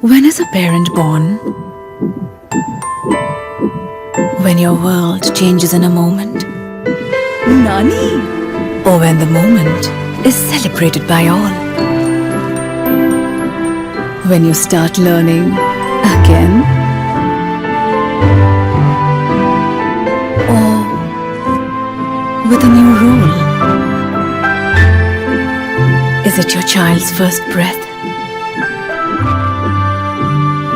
When is a parent born? When your world changes in a moment? Nani? Or when the moment is celebrated by all? When you start learning again? Or with a new role? Is it your child's first breath?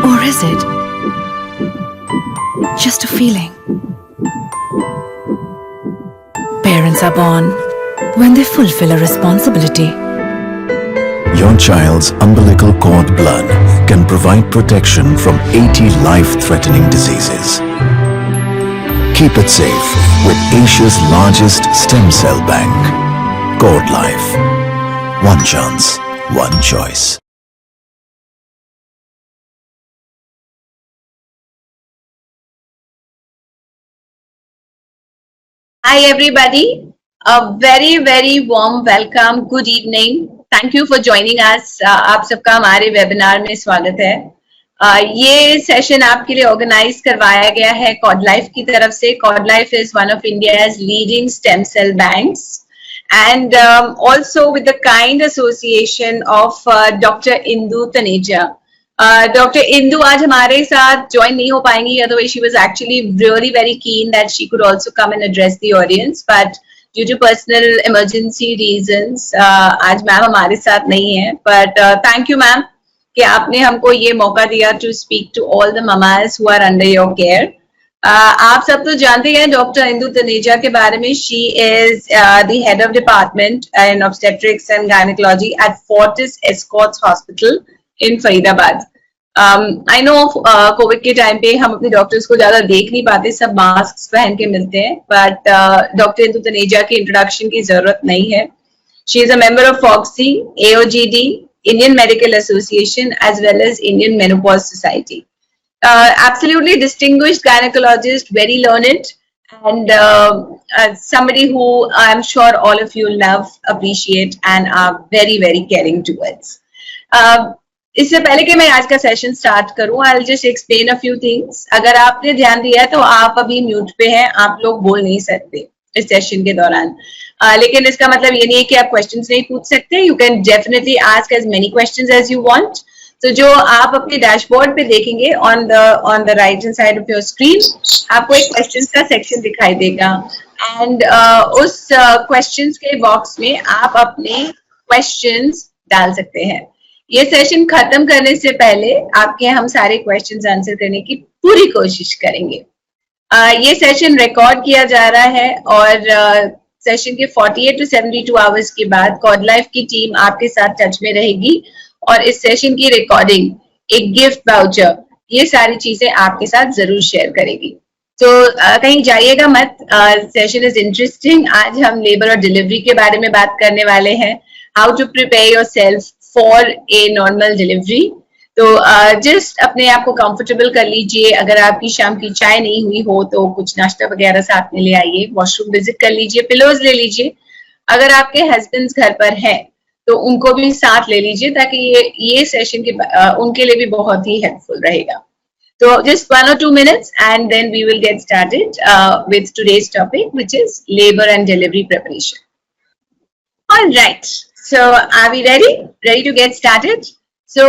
Or is it just a feeling? Parents are born when they fulfill a responsibility. Your child's umbilical cord blood can provide protection from 80 life-threatening diseases. Keep it safe with Asia's largest stem cell bank. Cord Life. One chance, one choice. Hi, everybody. A very warm welcome. Good evening. Thank you for joining us. आप सबका हमारे webinar में स्वागत है. ये session आपके लिए organise करवाया गया है कॉड लाइफ की तरफ से. Cordlife is one of India's leading stem cell banks, and also with the kind association of Dr. Indu Taneja. Dr. Indu आज हमारे साथ join नहीं हो पाएंगी, otherwise she was actually really very keen that she could also come and address the audience, but due to personal emergency reasons आज ma'am हमारे साथ नहीं है. But thank you मैम कि आपने हमको ये मौका दिया to speak to all the mamas who are under your care. आप सब तो जानते हैं डॉक्टर इंदु तनेजा के बारे में. She is the head of department in obstetrics and gynaecology at Fortis Escorts hospital in Faridabad. I know covid के टाइम पे हम अपने डॉक्टर्स को ज्यादा देख नहीं पाते, सब मास्क पहन के मिलते हैं, बट डॉक्टर इंदु तनेजा की इंट्रोडक्शन की जरूरत नहीं है. She is a member of FOGSI, AOGD, Indian Medical Association, as well as Indian Menopause Society. Absolutely distinguished gynecologist, very learned, and somebody who I'm sure all of you love, appreciate, and are very caring towards. इससे पहले कि मैं आज का session start करूं, I'll just explain a few things. अगर आपने ध्यान दिया तो आप अभी म्यूट पे हैं, आप लोग बोल नहीं सकते इस सेशन के दौरान. लेकिन इसका मतलब ये नहीं है कि आप क्वेश्चंस नहीं पूछ सकते. You can definitely ask as many questions as you want. तो जो आप अपने डैशबोर्ड पे देखेंगे on the right hand side of your screen, आपको एक क्वेश्चंस का सेक्शन दिखाई देगा, एंड उस क्वेश्चंस के बॉक्स में आप अपने क्वेश्चंस डाल सकते हैं. ये सेशन खत्म करने से पहले आपके हम सारे क्वेश्चंस आंसर करने की पूरी कोशिश करेंगे. ये सेशन रिकॉर्ड किया जा रहा है और सेशन के 48 to 72 आवर्स के बाद कॉड लाइफ की टीम आपके साथ टच में रहेगी और इस सेशन की रिकॉर्डिंग, एक गिफ्ट वाउचर, ये सारी चीजें आपके साथ जरूर शेयर करेगी. तो कहीं जाइएगा मत. Session is interesting. आज हम लेबर और डिलीवरी के बारे में बात करने वाले हैं. How to prepare yourself for a normal delivery. तो जस्ट अपने आप को कंफर्टेबल कर लीजिए. अगर आपकी शाम की चाय नहीं हुई हो तो कुछ नाश्ता वगैरह साथ में ले आइए. वॉशरूम विजिट कर लीजिए, पिलोज ले लीजिए. अगर आपके हस्बैंड्स घर पर हैं तो उनको भी साथ ले लीजिए ताकि ये सेशन के उनके लिए भी बहुत ही हेल्पफुल रहेगा. तो just 1 or 2 minutes and then we will get started with today's topic, which is labor and delivery preparation. All right, so are we ready to get started? So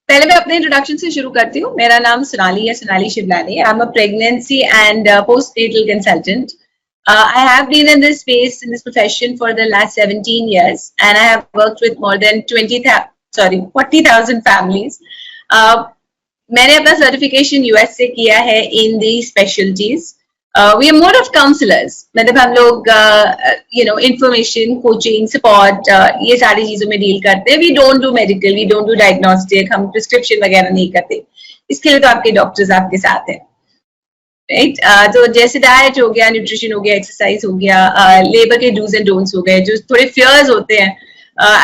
पहले मैं अपने इंट्रोडक्शन से शुरू करती हूँ. मेरा नाम सोनाली है, Sonali Shivlani. I am a pregnancy and postnatal consultant. I have been in this space, in this profession for the last 17 years, and I have worked with more than 40,000 families. मैंने अपना सर्टिफिकेशन US से किया है in the specialties. We are more of counselors. मतलब हम लोग information, coaching, support, ये सारी चीजों में डील करते हैं. We don't do medical, we don't do diagnostic, हम prescription वगैरह नहीं करते. इसके लिए तो आपके डॉक्टर्स आपके साथ हैं. राइट. तो जैसे डाइट हो गया, न्यूट्रिशन हो गया, एक्सरसाइज हो गया, लेबर के डूज एंड डोंट्स हो गए, जो थोड़े फियर्स होते हैं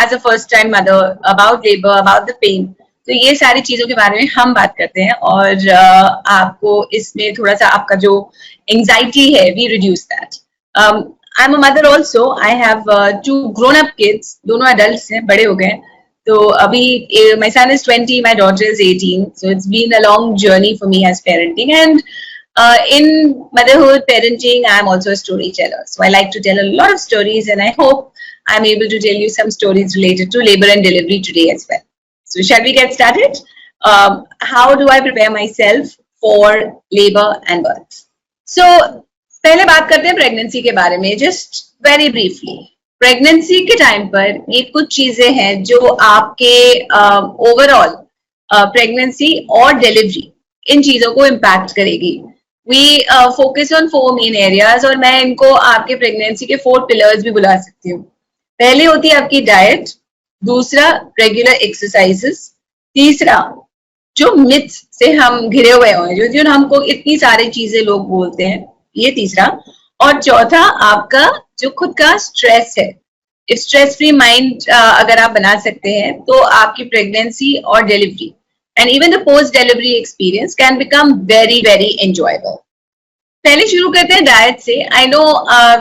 as a first time mother about labour, about the pain. तो ये सारी चीजों के बारे में हम बात करते हैं और आपको इसमें थोड़ा सा आपका जो एंजाइटी है, we reduce that. I am a mother also. I have 2 grown up kids. दोनों adults हैं, बड़े हो गए. तो अभी my son is 20, my daughter is 18, so it's been a long journey for me as parenting. And in motherhood, parenting, I'm also a storyteller. So I like to tell a lot of stories, and I hope I'm able to tell you some stories related to labor and delivery today as well. So shall we get started? How do I prepare myself for labor and birth? So पहले बात करते हैं pregnancy के बारे में, just very briefly. Pregnancy के time पर ये कुछ चीजें हैं जो आपके ओवरऑल प्रेगनेंसी और डिलीवरी इन चीजों को इम्पैक्ट करेगी. We focus on 4 main areas, और मैं इनको आपके प्रेगनेंसी के 4 पिलर्स भी बुला सकती हूँ. पहले होती है आपकी डाइट, दूसरा रेगुलर एक्सरसाइजेस, तीसरा जो मिथ्स से हम घिरे हुए हैं, जो हमको इतनी सारी चीजें लोग बोलते हैं, ये तीसरा, और चौथा आपका जो खुद का स्ट्रेस है. स्ट्रेस फ्री माइंड अगर आप बना सकते हैं तो आपकी प्रेगनेंसी और delivery and even the post delivery experience can become very very enjoyable. पहले शुरू करते हैं डाइट से. I know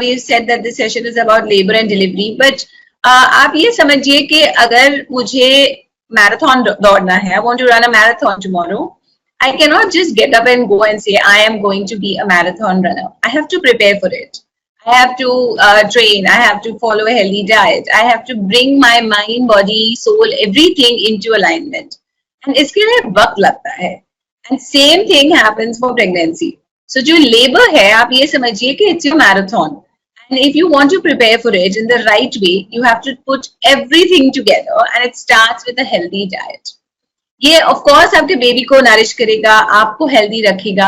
we said that this session is about labour and delivery, but आप ये समझिए कि अगर मुझे मैराथन दौड़ना है, I want to run a marathon tomorrow, I cannot just get up and go and say, I am going to be a marathon runner. I have to prepare for it. I have to train. I have to follow a healthy diet. I have to bring my mind, body, soul, everything into alignment. And इसके लिए वक्त लगता है. And same thing happens for pregnancy. So जो labor है, आप ये समझिए कि it's your marathon. And if you want to prepare for it in the right way, you have to put everything together, and it starts with a healthy diet. ये of course आपके baby को nourish करेगा, आपको healthy रखेगा,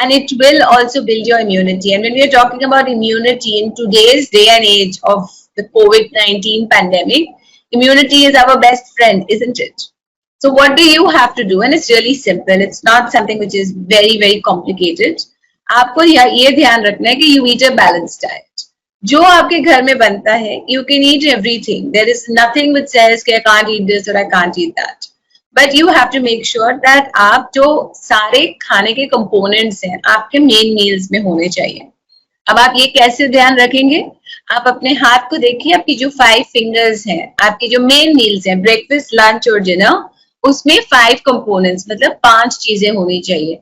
and it will also build your immunity. And when we are talking about immunity in today's day and age of the COVID-19 pandemic, immunity is our best friend, isn't it? So what do you have to do? And it's really simple. It's not something which is very very complicated. आपको ये ध्यान रखना है कि you eat a balanced diet. जो आपके घर में बनता है, you can eat everything. There is nothing which says कि I can't eat this or I can't eat that. But you have to make sure that आप जो सारे खाने के कंपोनेंट्स हैं आपके मेन मील्स में होने चाहिए. अब आप ये कैसे ध्यान रखेंगे? आप अपने हाथ को देखिए, आपकी जो 5 फिंगर्स हैं, आपकी जो मेन मील्स हैं, ब्रेकफास्ट, लंच और डिनर, उसमें 5 कंपोनेंट्स मतलब 5 चीजें होनी चाहिए.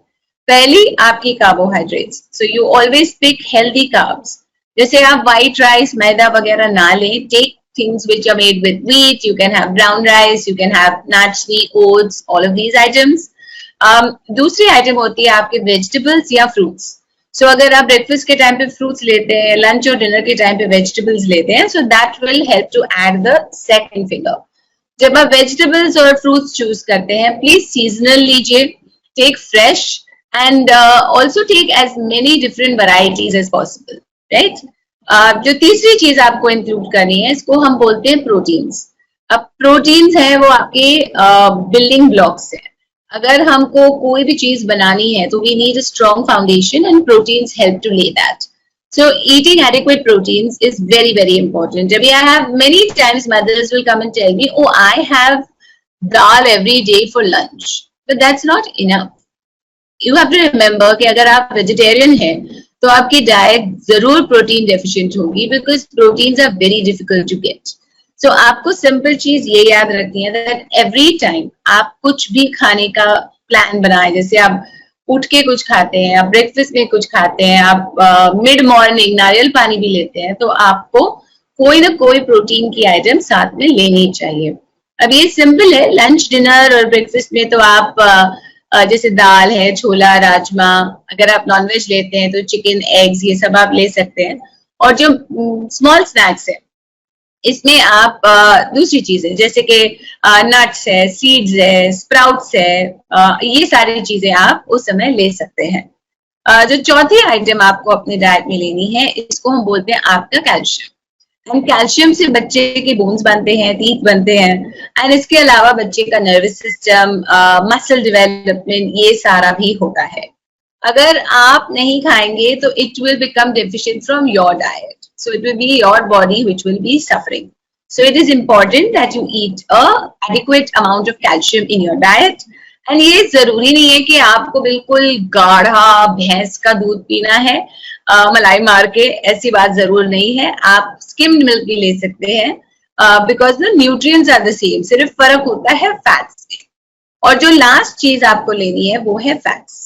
पहली आपकी carbohydrates. So you always pick healthy carbs. जैसे आप व्हाइट राइस, मैदा वगैरह ना लें. Take things which are made with wheat. You can have brown rice, you can have nuts, oats, all of these items. दूसरी आइटम होती है आपके वेजिटेबल्स या फ्रूट्स. सो अगर आप ब्रेकफास्ट के टाइम पे फ्रूट्स लेते हैं, लंच और डिनर के टाइम पे वेजिटेबल्स लेते हैं, so that will help to add the second finger. जब आप वेजिटेबल्स और फ्रूट्स चूज करते हैं, प्लीज सीजनल लीजिए, take fresh, and also take as many different varieties as possible, right? जो तीसरी चीज आपको इंक्लूड करनी है, इसको हम बोलते हैं प्रोटीन्स. अब प्रोटीन्स है वो आपके बिल्डिंग ब्लॉक्स हैं. अगर हमको कोई भी चीज बनानी है तो we need a strong foundation, and proteins help to lay that. So eating adequate proteins is very very important. जब I have many times mothers will come and tell me, oh I have dal every day for lunch, but that's not enough. You have to remember कि अगर आप vegetarian हैं तो आपकी diet जरूर protein deficient होगी, because proteins are very difficult to get. So आपको simple चीज ये याद रखनी है दैट एवरी टाइम आप कुछ भी खाने का प्लान बनाएं, जैसे आप उठ के कुछ खाते हैं, आप ब्रेकफास्ट में कुछ खाते हैं, आप मिड मॉर्निंग नारियल पानी भी लेते हैं, तो आपको कोई ना कोई प्रोटीन की आइटम साथ में लेनी चाहिए. अब ये सिंपल है. लंच, डिनर और ब्रेकफास्ट में तो आप जैसे दाल है, छोला, राजमा, अगर आप नॉनवेज लेते हैं तो चिकन, एग्स, ये सब आप ले सकते हैं. और जो स्मॉल स्नैक्स है, इसमें आप दूसरी चीजें जैसे कि नट्स है, सीड्स है, स्प्राउट्स है, ये सारी चीजें आप उस समय ले सकते हैं. जो चौथी आइटम आपको अपने डाइट में लेनी है, इसको हम बोलते हैं आपका कैल्शियम. एंड कैल्शियम से बच्चे के बोन्स बनते हैं, टीथ बनते हैं, एंड इसके अलावा बच्चे का नर्वस सिस्टम, मसल डेवलपमेंट, ये सारा भी होता है. अगर आप नहीं खाएंगे तो it will become deficient from your diet, so it will be your body which will be suffering. So it is important that you eat a adequate amount of calcium in your diet. And ये जरूरी नहीं है कि आपको बिल्कुल गाढ़ा भैंस का दूध पीना है मलाई मार के, ऐसी बात जरूर नहीं है. आप स्किम्ड मिल्क भी ले सकते हैं, because the nutrients are the same, सिर्फ फर्क होता है फैट्स में। और जो लास्ट चीज आपको लेनी है वो है फैट्स।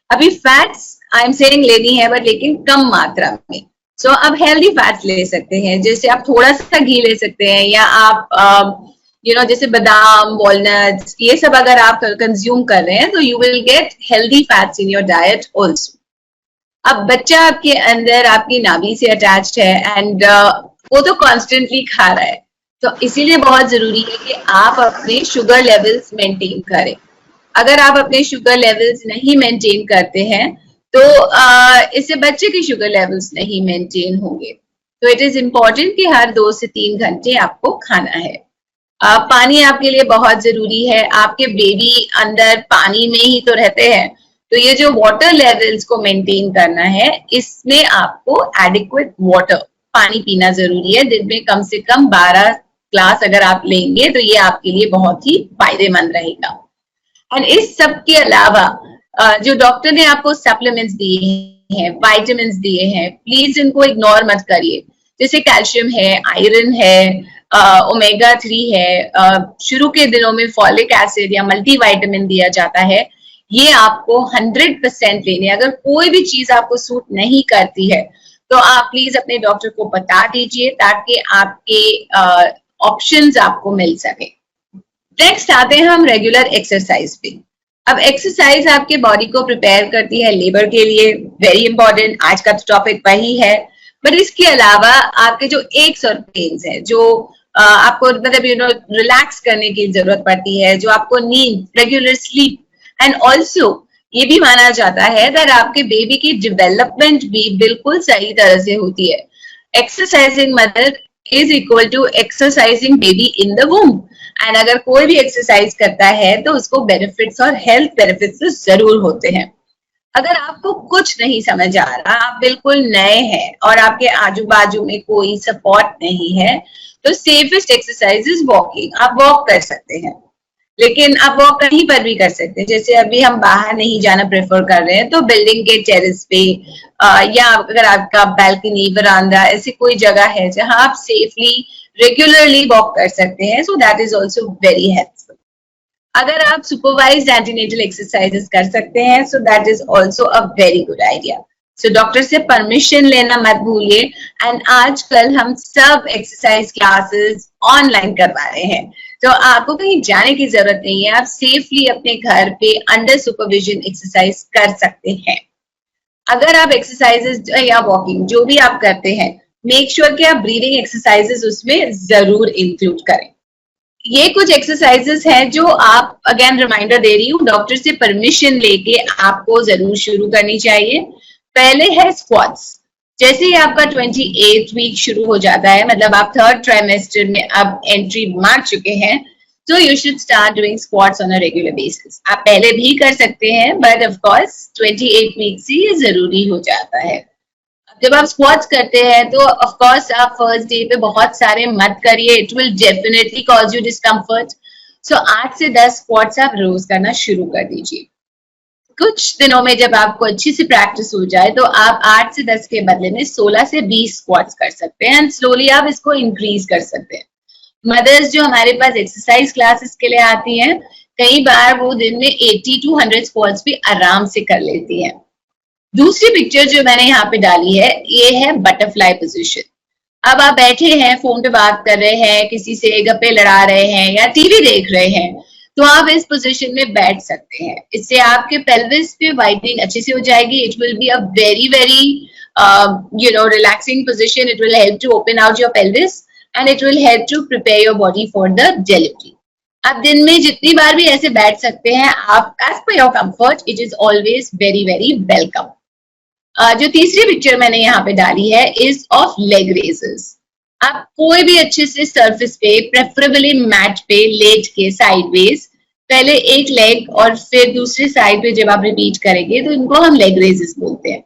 अभी फैट्स आई एम सेइंग लेनी है बट लेकिन कम मात्रा में। सो आप हेल्दी फैट्स ले सकते हैं, जैसे आप थोड़ा सा घी ले सकते हैं, या आप जैसे बादाम, वॉलनट्स, ये सब अगर आप कंज्यूम कर रहे हैं तो you will get healthy fats in your diet also. अब बच्चा आपके अंदर आपकी नाभि से अटैच्ड है एंड वो तो कॉन्स्टेंटली खा रहा है, तो इसीलिए बहुत जरूरी है कि आप अपने शुगर लेवल्स मेंटेन करें। अगर आप अपने शुगर लेवल्स नहीं मेंटेन करते हैं तो इससे बच्चे के शुगर लेवल्स नहीं मेंटेन होंगे। तो इट इज इम्पोर्टेंट कि हर 2 से 3 घंटे आपको खाना है। पानी आपके लिए बहुत जरूरी है। आपके बेबी अंदर पानी में ही तो रहते हैं, तो ये जो वाटर लेवल्स को मेंटेन करना है, इसमें आपको एडिक्वेट वाटर, पानी पीना जरूरी है। दिन में कम से कम 12 ग्लास अगर आप लेंगे तो ये आपके लिए बहुत ही फायदेमंद रहेगा। एंड इस सब के अलावा जो डॉक्टर ने आपको सप्लीमेंट्स दिए हैं, विटामिन्स दिए हैं, प्लीज इनको इग्नोर मत करिए। जैसे कैल्शियम है, आयरन है, ओमेगा 3 है, शुरू के दिनों में फॉलिक एसिड या मल्टीविटामिन दिया जाता है। ये आपको 100% लेने। अगर कोई भी चीज आपको सूट नहीं करती है तो आप प्लीज अपने डॉक्टर को बता दीजिए ताकि आपके ऑप्शंस आपको मिल सके। नेक्स्ट आते हैं हम रेगुलर एक्सरसाइज पे। अब एक्सरसाइज आपके बॉडी को प्रिपेयर करती है लेबर के लिए, वेरी इंपॉर्टेंट। आज का टॉपिक वही है। बट इसके अलावा आपके जो एक्स और पेन्स है, जो आपको मतलब रिलैक्स करने की जरूरत पड़ती है, जो आपको नींद, रेगुलर स्लीप, एंड ऑल्सो ये भी माना जाता है दैट आपके बेबी की डेवलपमेंट भी बिल्कुल सही तरह से होती है। Exercising mother is equal to exercising baby in the womb. एंड अगर कोई भी एक्सरसाइज करता है तो उसको बेनिफिट्स और हेल्थ बेनिफिट्स जरूर होते हैं। अगर आपको कुछ नहीं समझ आ रहा, आप बिल्कुल नए हैं और आपके आजू बाजू में कोई सपोर्ट नहीं है, तो सेफेस्ट एक्सरसाइज इज वॉकिंग। आप वॉक कर सकते हैं, लेकिन आप वॉक कहीं पर भी कर सकते हैं। जैसे अभी हम बाहर नहीं जाना प्रेफर कर रहे हैं तो बिल्डिंग के टेरेस पे या अगर आपका बैल्कनी, वरांडा, ऐसी कोई जगह है जहां आप सेफली रेगुलरली वॉक कर सकते हैं, so that is also very helpful. अगर आप सुपरवाइज्ड एंटीनेटल एक्सरसाइजेस कर सकते हैं, so that is also a very good idea. So doctor से परमिशन लेना मत भूलिए। एंड आजकल हम सब एक्सरसाइज क्लासेस ऑनलाइन करवा रहे हैं, तो आपको कहीं जाने की जरूरत नहीं है। आप सेफली अपने घर पे अंडर सुपरविजन एक्सरसाइज कर सकते हैं। अगर आप एक्सरसाइजेस या वॉकिंग जो भी आप करते हैं, मेक श्योर कि आप ब्रीदिंग एक्सरसाइजेस उसमें जरूर इंक्लूड करें। ये कुछ एक्सरसाइजेस हैं जो आप, अगेन रिमाइंडर दे रही हूँ, डॉक्टर से परमिशन लेके आपको जरूर शुरू करनी चाहिए। पहले है स्क्वाट्स। जैसे ही आपका 28th वीक शुरू हो जाता है, मतलब आप 3rd ट्राइमेस्टर में अब एंट्री मार चुके हैं, तो you should start doing squats on a regular basis. आप पहले भी कर सकते हैं बट ऑफ कोर्स 28 वीक से ये जरूरी हो जाता है। जब आप स्क्वाट्स करते हैं तो ऑफ कोर्स आप फर्स्ट डे पे बहुत सारे मत करिए, it will definitely cause you discomfort. So 8 से 10 स्क्वाट्स आप रोज करना शुरू कर दीजिए। कुछ दिनों में जब आपको अच्छी सी प्रैक्टिस हो जाए तो आप 8 से 10 के बदले में 16 से 20 स्क्वाट्स कर सकते हैं एंड स्लोली आप इसको इंक्रीज कर सकते हैं। मदर्स जो हमारे पास एक्सरसाइज क्लासेस के लिए आती हैं, कई बार वो दिन में 80 to 100 स्क्वाट्स भी आराम से कर लेती हैं। दूसरी पिक्चर जो मैंने यहाँ पे डाली है, ये है बटरफ्लाई पोजीशन। अब आप बैठे हैं, फोन पे बात कर रहे हैं, किसी से गप्पे लड़ा रहे हैं या टीवी देख रहे हैं, तो आप इस पोजीशन में बैठ सकते हैं। इससे आपके पेल्विस पे वाइडनिंग अच्छे से हो जाएगी। It will be a very very relaxing position. It will help to open out your pelvis and it will help to prepare your body for the delivery. आप दिन में जितनी बार भी ऐसे बैठ सकते हैं, आप as per your comfort, it is always very very welcome. जो तीसरी पिक्चर मैंने यहाँ पे डाली है इज ऑफ लेग रेजेस। आप कोई भी अच्छे से सरफेस पे, प्रेफरेबली मैट पे लेट के साइडवेज पहले एक लेग और फिर दूसरे साइड पे जब आप रिपीट करेंगे तो इनको हम लेग रेजेस बोलते हैं।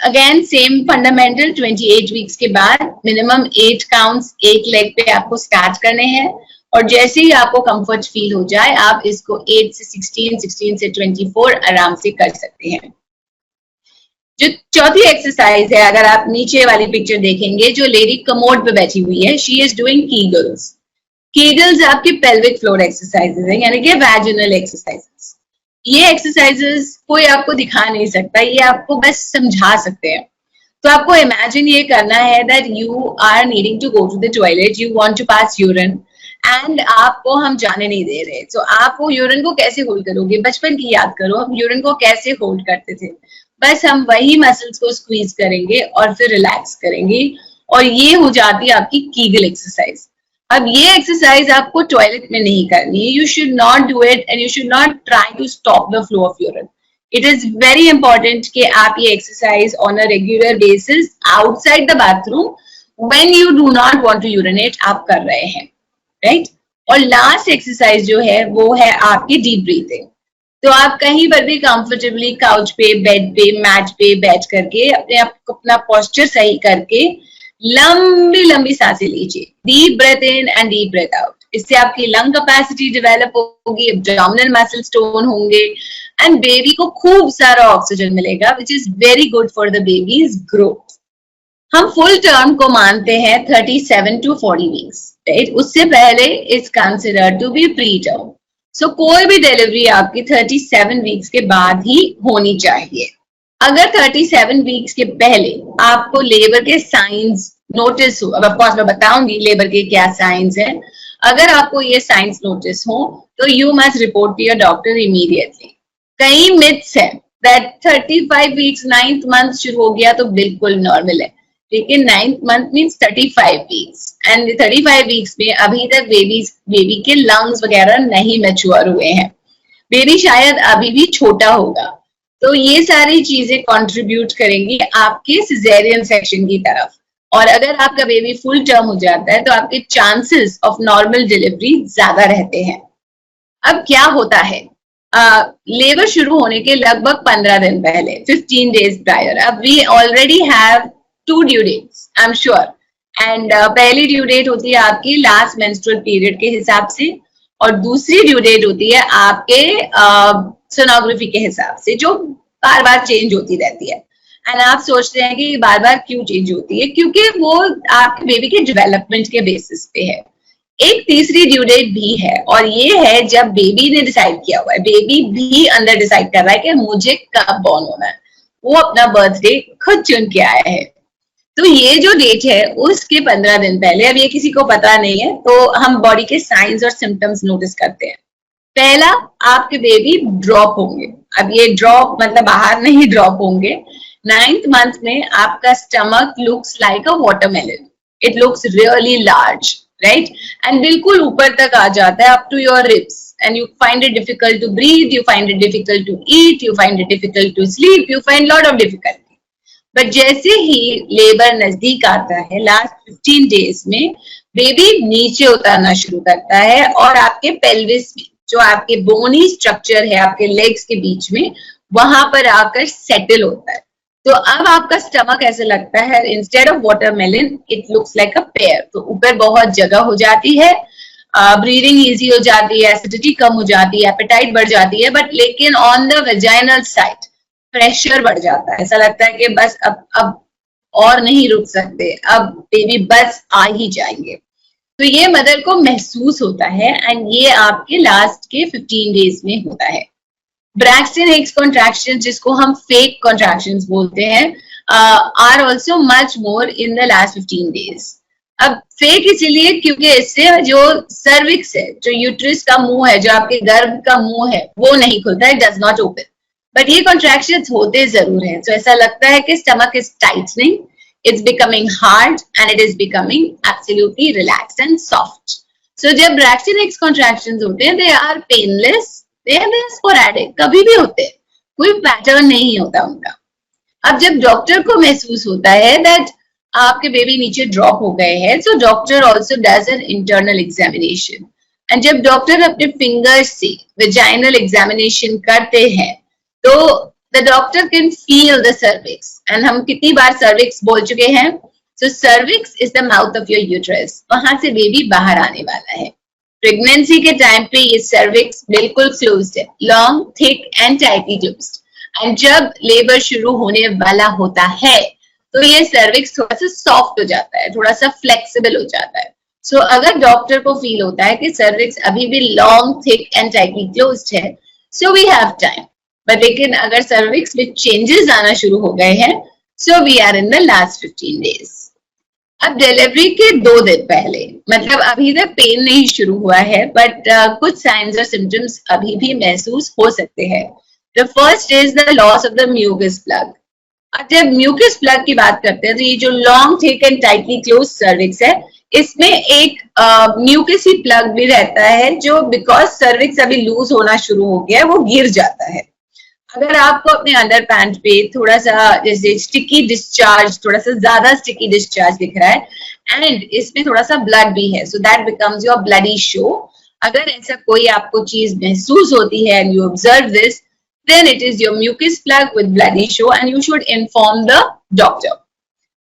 अगेन सेम फंडामेंटल, 28 वीक्स के बाद मिनिमम 8 काउंट्स एक लेग पे आपको स्टार्ट करने हैं और जैसे ही आपको कंफर्ट फील हो जाए आप इसको 8 से 16, 16 से 24 आराम से कर सकते हैं। जो चौथी एक्सरसाइज है, अगर आप नीचे वाली पिक्चर देखेंगे, जो लेडी कमोड पे बैठी हुई है, she is doing Kegels. Kegels आपकी पेल्विक फ्लोर एक्सरसाइजेज है, यानी कि वैजिनल एक्सरसाइजेस। ये एक्सरसाइजेस कोई आपको दिखा नहीं सकता, ये आपको बस समझा सकते हैं। तो आपको इमेजिन ये करना है that you are needing to go to the toilet, you want to pass urine and आपको हम जाने नहीं दे रहे। तो आप वो यूरिन को कैसे होल्ड करोगे? बचपन की याद करो, हम यूरिन को कैसे होल्ड करते थे। बस हम वही मसल्स को स्क्वीज करेंगे और फिर रिलैक्स करेंगे, और ये हो जाती है आपकी कीगल एक्सरसाइज। अब ये एक्सरसाइज आपको टॉयलेट में नहीं करनी है, you should not do it and you should not try to stop the flow of urine. It is very important कि आप ये exercise on a regular basis outside the bathroom when you do not want to urinate आप कर रहे हैं, right? और last exercise जो है वो है आपकी डीप ब्रीथिंग। तो आप कहीं पर भी कंफर्टेबली काउच पे, बेड पे, मैट पे बैठ करके अपना पोस्चर सही करके लंबी लंबी सांसें लीजिए, deep breath in and deep breath out. इससे आपकी लंग कैपेसिटी डेवलप होगी, एब्डोमिनल मसल टोन होंगे एंड बेबी को खूब सारा ऑक्सीजन मिलेगा, which is very good for the baby's growth. हम फुल टर्म को मानते हैं 37 to 40 वीक्स, राइट? उससे पहले it's considered to be preterm. So कोई भी डिलीवरी आपकी 37 वीक्स के बाद ही होनी चाहिए। अगर 37 वीक्स के पहले आपको लेबर के साइंस नोटिस हो, अब ऑफ कोर्स मैं बताऊंगी लेबर के क्या साइंस हैं, अगर आपको ये साइंस नोटिस हो तो you must report to your doctor immediately. कई मिथ्स है दैट 35 वीक्स 9th मंथ शुरू हो गया तो बिल्कुल नॉर्मल है, लेकिन 9th month means 35 weeks and 35 weeks में अभी तक बेबी के लंग्स वगैरह नहीं मैच्योर हुए हैं, बेबी शायद अभी भी छोटा होगा। तो ये सारी चीजें कंट्रीब्यूट करेंगी आपके सिजेरियन सेक्शन की तरफ, और अगर आपका बेबी फुल टर्म हो जाता है तो आपके चांसेस ऑफ नॉर्मल डिलीवरी ज्यादा रहते हैं। अब क्या होता है, लेबर शुरू होने के लगभग 15 दिन पहले, 15 डेज प्रायर, अब we already have 2 due dates, I am sure. And पहली ड्यू डेट होती है आपकी लास्ट मेंस्ट्रुअल पीरियड के हिसाब से, और दूसरी ड्यू डेट होती है आपके सोनोग्राफी के हिसाब से, जो बार बार चेंज होती रहती है। एंड आप सोचते हैं कि बार बार क्यों चेंज होती है? क्योंकि वो आपके बेबी के डेवलपमेंट के बेसिस पे है। एक तीसरी ड्यू डेट भी है, और ये है जब बेबी ने डिसाइड किया हुआ है, बेबी भी अंदर डिसाइड कर रहा है कि मुझे कब बॉर्न होना है, वो अपना बर्थडे खुद चुन के आया है। तो ये जो डेट है उसके 15 दिन पहले, अब ये किसी को पता नहीं है तो हम बॉडी के साइंस और सिम्टम्स नोटिस करते हैं। पहला, आपके बेबी ड्रॉप होंगे। अब ये ड्रॉप मतलब बाहर नहीं ड्रॉप होंगे। 9th मंथ में आपका stomach looks like a watermelon, it looks really large, right? And बिल्कुल ऊपर तक आ जाता है, up to your ribs, and you find it difficult to breathe, you find it difficult to eat, you find it difficult to sleep, you find lot of difficulty. But जैसे ही labour नजदीक आता है, लास्ट 15 डेज में baby नीचे उतरना शुरू करता है, और आपके पेल्विस में जो आपके बोनी स्ट्रक्चर है आपके लेग्स के बीच में, वहां पर आकर सेटल होता है। तो अब आपका स्टमक ऐसे लगता है, instead of watermelon it looks like a pair. तो ऊपर बहुत जगह हो जाती है, ब्रीदिंग इजी हो जाती है, एसिडिटी कम हो जाती है, एपेटाइट बढ़ जाती है, बट लेकिन on the vaginal side pressure बढ़ जाता है। ऐसा लगता है कि बस अब और नहीं रुक सकते, अब बेबी बस आ ही जाएंगे। तो ये मदर को महसूस होता है, एंड ये आपके लास्ट के 15 डेज में होता है। ब्रैक्सटन हिक्स कॉन्ट्रैक्शन, जिसको हम फेक कॉन्ट्रैक्शंस बोलते हैं, are also much more in the last 15 days. अब फेक इसलिए क्योंकि इससे जो सर्विक्स है, जो यूट्रस का मुंह है, जो आपके गर्भ का मुंह है, वो नहीं खुलता है, डज नॉट ओपन। बट ये कॉन्ट्रैक्शंस होते जरूर हैं। तो ऐसा लगता है कि stomach is tightening, it's becoming hard and it is becoming absolutely relaxed and soft. So जब Braxton Hicks contractions होते हैं, they are painless, they are sporadic, कभी भी होते हैं, कोई पैटर्न नहीं होता उनका। अब जब डॉक्टर को महसूस होता है that आपके बेबी नीचे ड्रॉप हो गए हैं, so doctor also does an internal examination, and जब डॉक्टर अपने फिंगर्स से vaginal examination करते हैं, तो the doctor can feel the cervix, and हम कितनी बार cervix बोल चुके हैं? So cervix is the mouth of your uterus, वहां से बेबी बाहर आने वाला है। प्रेगनेंसी के टाइम पे ये cervix बिल्कुल closed है, long, thick and tightly closed। And जब लेबर शुरू होने वाला होता है तो ये सर्विक्स थोड़ा सा सॉफ्ट हो जाता है, थोड़ा सा फ्लेक्सिबल हो जाता है. सो अगर डॉक्टर को फील होता है कि सर्विक्स अभी भी long, thick and tightly closed है, so we have time. But लेकिन अगर सर्विक्स में चेंजेस आना शुरू हो गए हैं, so we are in the last 15 days. अब डिलीवरी के 2 दिन पहले, मतलब अभी तक पेन नहीं शुरू हुआ है, बट कुछ साइंस और सिम्टम्स अभी भी महसूस हो सकते हैं. The first is the loss of the mucus plug. अब जब म्यूकस प्लग की बात करते हैं तो ये जो long, thick and tightly close cervix है, इसमें एक म्यूकसी प्लग भी रहता है जो बिकॉज सर्विक्स अभी लूज होना शुरू हो गया है वो गिर जाता है. अगर आपको अपने अंडर पैंट पे थोड़ा सा जैसे स्टिकी डिस्चार्ज, थोड़ा सा ज्यादा स्टिकी डिस्चार्ज दिख रहा है एंड इसमें थोड़ा सा ब्लड भी है, so that becomes your bloody show. अगर ऐसा कोई आपको चीज महसूस होती है and you observe this, then it is your mucus plug with bloody show and you should inform the doctor.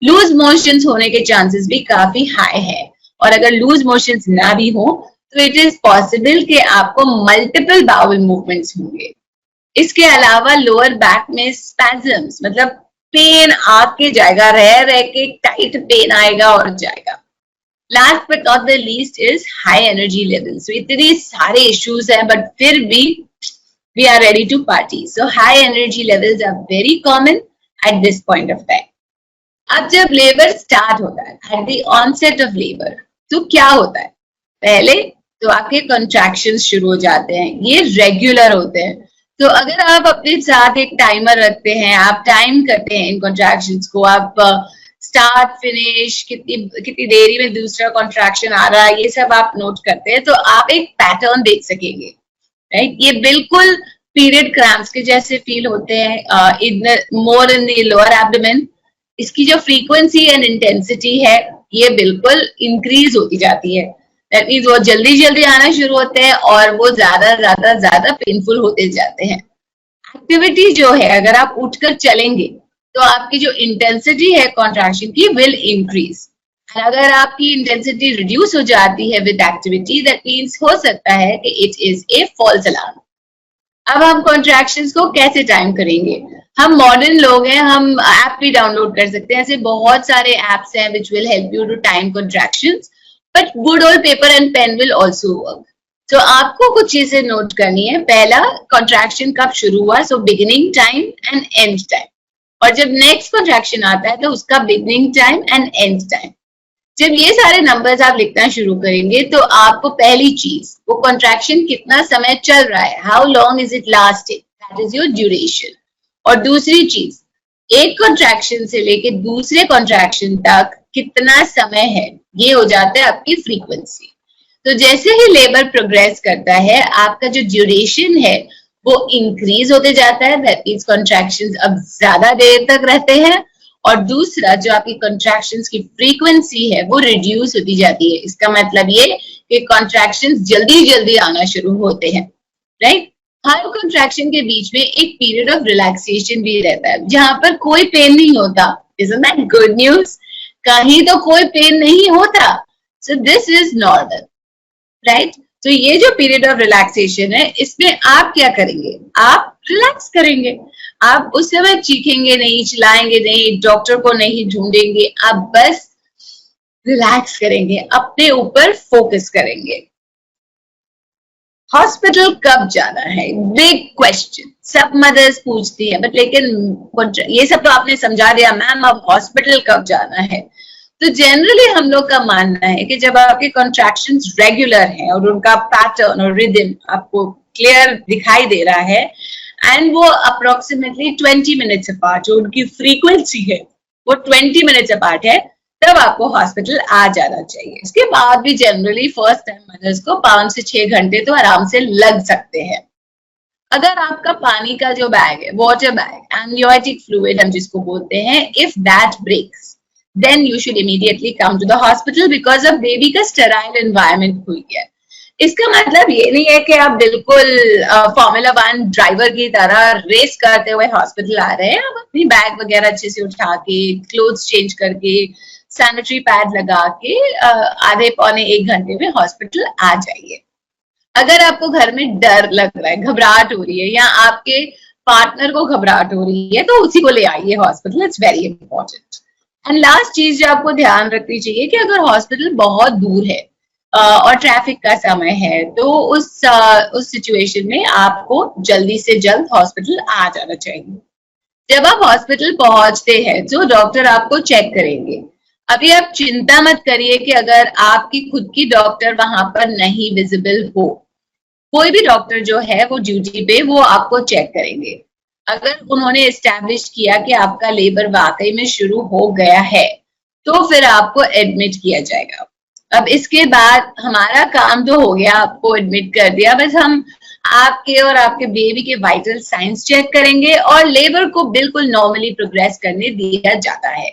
Loose motions होने के चांसेस भी काफी हाई है, और अगर लूज मोशंस ना भी हो तो इट इज पॉसिबल कि आपको मल्टीपल बाउल मूवमेंट्स होंगे. इसके अलावा लोअर बैक में स्पैजम्स, मतलब पेन आके जाएगा, रह के टाइट पेन आएगा और जाएगा. Last but not the least is high energy levels. इतने सारे इश्यूज हैं बट फिर भी we are ready to party. So high energy levels are very common at this point of time. अब जब लेबर स्टार्ट होता है, at the onset of labor, तो क्या होता है? पहले तो आपके कॉन्ट्रैक्शंस शुरू हो जाते हैं, ये रेगुलर होते हैं. तो अगर आप अपने साथ एक टाइमर रखते हैं, आप टाइम करते हैं इन कॉन्ट्रैक्शंस को, आप स्टार्ट फिनिश कितनी देरी में दूसरा कॉन्ट्रैक्शन आ रहा है, ये सब आप नोट करते हैं, तो आप एक पैटर्न देख सकेंगे. राइट, ये बिल्कुल पीरियड क्रैम्प्स के जैसे फील होते हैं, मोर इन द लोअर एब्डोमेन. इसकी जो फ्रीक्वेंसी एंड इंटेंसिटी है ये बिल्कुल इंक्रीज होती जाती है. दैट मींस वो जल्दी जल्दी आना शुरू होते हैं और वो ज्यादा पेनफुल होते जाते हैं. एक्टिविटी जो है, अगर आप उठकर चलेंगे तो आपकी जो इंटेंसिटी है कॉन्ट्रैक्शन की विल इंक्रीज. अगर आपकी इंटेंसिटी रिड्यूस हो जाती है विद एक्टिविटी, दैट मींस हो सकता है कि it is a false alarm. अब हम कॉन्ट्रैक्शंस को कैसे टाइम करेंगे? हम मॉडर्न लोग हैं, हम ऐप भी डाउनलोड कर सकते हैं. ऐसे बहुत सारे एप्स हैं which will help you to time contractions, but good old paper and pen will also work. तो आपको कुछ चीजें नोट करनी है. पहला, कॉन्ट्रैक्शन कब शुरू हुआ, so beginning time and and time. और जब नेक्स्ट कॉन्ट्रैक्शन आता है तो उसका beginning time and and time. जब ये सारे नंबर्स आप लिखना शुरू करेंगे तो आपको पहली चीज, वो कॉन्ट्रैक्शन कितना समय चल रहा है, how long is it lasting, that is your duration. और दूसरी चीज, एक कॉन्ट्रैक्शन से लेके दूसरे कॉन्ट्रैक्शन तक कितना समय है, ये हो जाता है आपकी फ्रीक्वेंसी. तो जैसे ही लेबर प्रोग्रेस करता है, आपका जो ड्यूरेशन है वो इंक्रीज होते जाता है. दैट मींस कॉन्ट्रैक्शंस अब ज्यादा देर तक रहते हैं. और दूसरा, जो आपकी कॉन्ट्रैक्शंस की फ्रीक्वेंसी है वो रिड्यूस होती जाती है. इसका मतलब ये कि कॉन्ट्रैक्शंस जल्दी आना शुरू होते हैं. राइट, हर कॉन्ट्रैक्शन के बीच में एक पीरियड ऑफ रिलैक्सेशन भी रहता है जहां पर कोई पेन नहीं होता. Isn't that good news? कहीं तो कोई पेन नहीं होता. So this is normal, right? तो ये जो पीरियड ऑफ रिलैक्सेशन है, इसमें आप क्या करेंगे? आप रिलैक्स करेंगे. आप उस समय चीखेंगे नहीं, चिल्लाएंगे नहीं, डॉक्टर को नहीं ढूंढेंगे, आप बस रिलैक्स करेंगे, अपने ऊपर फोकस करेंगे. हॉस्पिटल कब जाना है, बिग क्वेश्चन सब मदर्स पूछती है. बट लेकिन ये सब तो आपने समझा दिया मैम, अब हॉस्पिटल कब जाना है. तो जनरली हम लोग का मानना है कि जब आपके कॉन्ट्रैक्शंस रेगुलर हैं और उनका पैटर्न और रिदम आपको क्लियर दिखाई दे रहा है एंड वो अप्रोक्सीमेटली 20 मिनट्स अपार्ट, जो उनकी फ्रीक्वेंसी है वो 20 मिनट्स अपार्ट है, तब आपको हॉस्पिटल आ जाना चाहिए. इसके बाद भी जनरली फर्स्ट टाइम मदर्स को 5 से 6 घंटे तो आराम से लग सकते हैं. अगर आपका पानी का जो बैग है, वाटर बैग, एम्नियोटिक फ्लूइड हम जिसको बोलते हैं, if that breaks, then you should immediately come to the hospital because of baby का sterile environment हुई है. इसका मतलब ये नहीं है कि आप बिल्कुल फॉर्मूला 1 ड्राइवर की तरह रेस करते हुए हॉस्पिटल आ रहे हैं. आप अपनी बैग वगैरह अच्छे से उठा के, क्लोथ्स चेंज करके, सैनिटरी पैड लगा के आधे पौने 1 घंटे में हॉस्पिटल आ जाइए. अगर आपको घर में डर लग रहा है, घबराहट हो रही है, या आपके पार्टनर को घबराहट हो रही है तो उसी को ले आइए hospital, it's very important. And last चीज जो आपको ध्यान रखनी चाहिए कि अगर हॉस्पिटल बहुत दूर है और ट्रैफिक का समय है तो उस सिचुएशन में आपको जल्दी से जल्द हॉस्पिटल आ जाना चाहिए। जब आप हॉस्पिटल पहुंचते हैं तो डॉक्टर आपको चेक करेंगे। अभी आप चिंता मत करिए कि अगर आपकी खुद की डॉक्टर वहां पर नहीं विजिबल हो, कोई भी डॉक्टर जो है वो ड्यूटी पे वो आपको चेक करेंगे। अगर उन्होंने एस्टैब्लिश किया कि आपका लेबर वाकई में शुरू हो गया है तो फिर आपको एडमिट किया जाएगा। अब इसके बाद हमारा काम तो हो गया, आपको एडमिट कर दिया, बस हम आपके और आपके बेबी के वाइटल साइंस चेक करेंगे और लेबर को बिल्कुल नॉर्मली प्रोग्रेस करने दिया जाता है।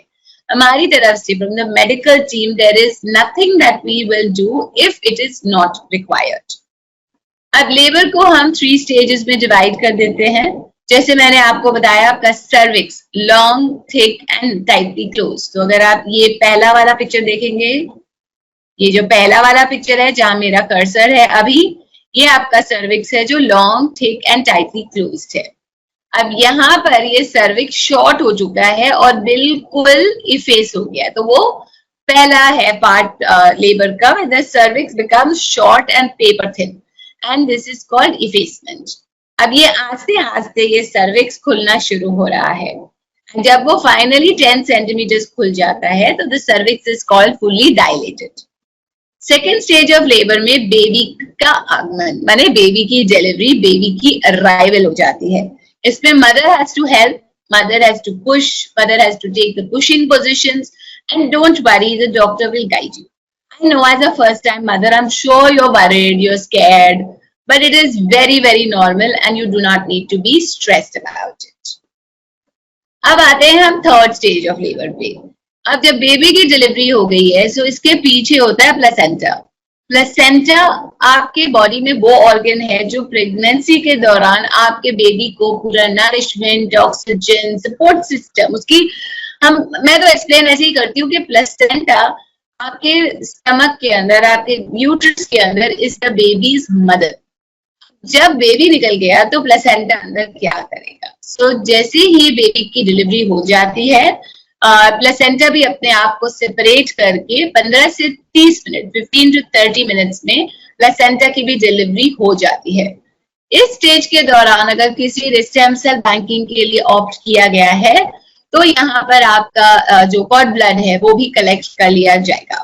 हमारी तरफ से from the medical team there is nothing that we will do if it is not required. अब लेबर को हम 3 स्टेजेस में डिवाइड कर देते हैं। जैसे मैंने आपको बताया, आपका cervix long, thick and tightly close. तो अगर आप ये पहला वाला पिक्चर देखेंगे, ये जो पहला वाला पिक्चर है जहां मेरा कर्सर है अभी, ये आपका सर्विक्स है जो long, thick and tightly closed है। अब यहाँ पर ये सर्विक्स शॉर्ट हो चुका है और बिल्कुल इफेस हो गया है, तो वो पहला है पार्ट लेबर का, the cervix becomes short and paper thin and this is called effacement. अब ये आस्ते आस्ते ये सर्विक्स खुलना शुरू हो रहा है। जब वो फाइनली 10 सेंटीमीटर खुल जाता है तो the cervix is called fully dilated. Second stage of labour में बेबी का आगमन, माने बेबी की डिलीवरी, बेबी की अराइवल हो जाती है। इसमें mother has to help, mother has to push, mother has to take the pushing positions and don't worry, the doctor will guide you. I know as a first time mother, I'm sure you're worried, you're scared, but it is very, very normal and you do not need to be stressed about it. अब आते हैं हम third stage of labour पे। अब जब baby की delivery हो गई है तो इसके पीछे होता है प्लेसेंटा। प्लेसेंटा आपके बॉडी में वो ऑर्गन है जो प्रेगनेंसी के दौरान आपके बेबी को पूरा नरिशमेंट, ऑक्सीजन, सपोर्ट सिस्टम उसकी मैं तो एक्सप्लेन ऐसे ही करती हूँ कि प्लेसेंटा आपके स्टमक के अंदर, आपके यूट्रस के अंदर इज द बेबीज मदर। जब बेबी निकल गया तो प्लेसेंटा अंदर क्या करेगा? सो जैसे ही बेबी की डिलीवरी हो जाती है, प्लेसेंटा भी अपने आप को सेपरेट करके 15 से 30 मिनट, 15 to 30 मिनट्स में प्लेसेंटा की भी डिलीवरी हो जाती है। इस स्टेज के दौरान अगर किसी स्टेम सेल बैंकिंग के लिए ऑप्ट किया गया है तो यहाँ पर आपका जो कॉर्ड ब्लड है वो भी कलेक्ट कर लिया जाएगा।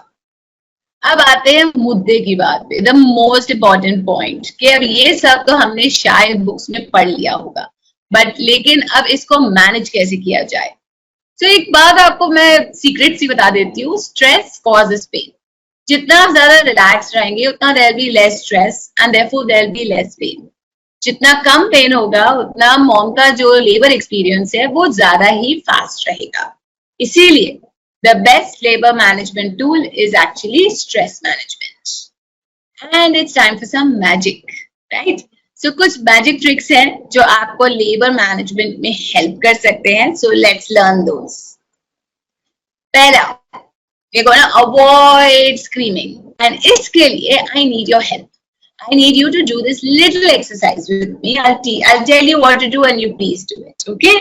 अब आते हैं मुद्दे की बात पे, द मोस्ट इंपॉर्टेंट पॉइंट, कि अब ये सब तो हमने शायद बुक्स में पढ़ लिया होगा, बट लेकिन अब इसको मैनेज कैसे किया जाए। तो एक बात आपको मैं सीक्रेट सी बता देती हूँ, स्ट्रेस कॉजेस पेन। जितना आप ज्यादा रिलैक्स रहेंगे उतना there be less stress and therefore there be less pain. जितना कम पेन होगा उतना मॉम का जो लेबर एक्सपीरियंस है वो ज्यादा ही फास्ट रहेगा। इसीलिए the best labour management tool is actually stress management and it's time for some magic, right? So कुछ मैजिक ट्रिक्स हैं जो आपको लेबर मैनेजमेंट में हेल्प कर सकते हैं। सो लेट्स लर्न दोस। पहला, we're gonna avoid screaming and इसके लिए I need your help. I need you to do this little exercise with me. I'll tell you what to do and you please do it. Okay?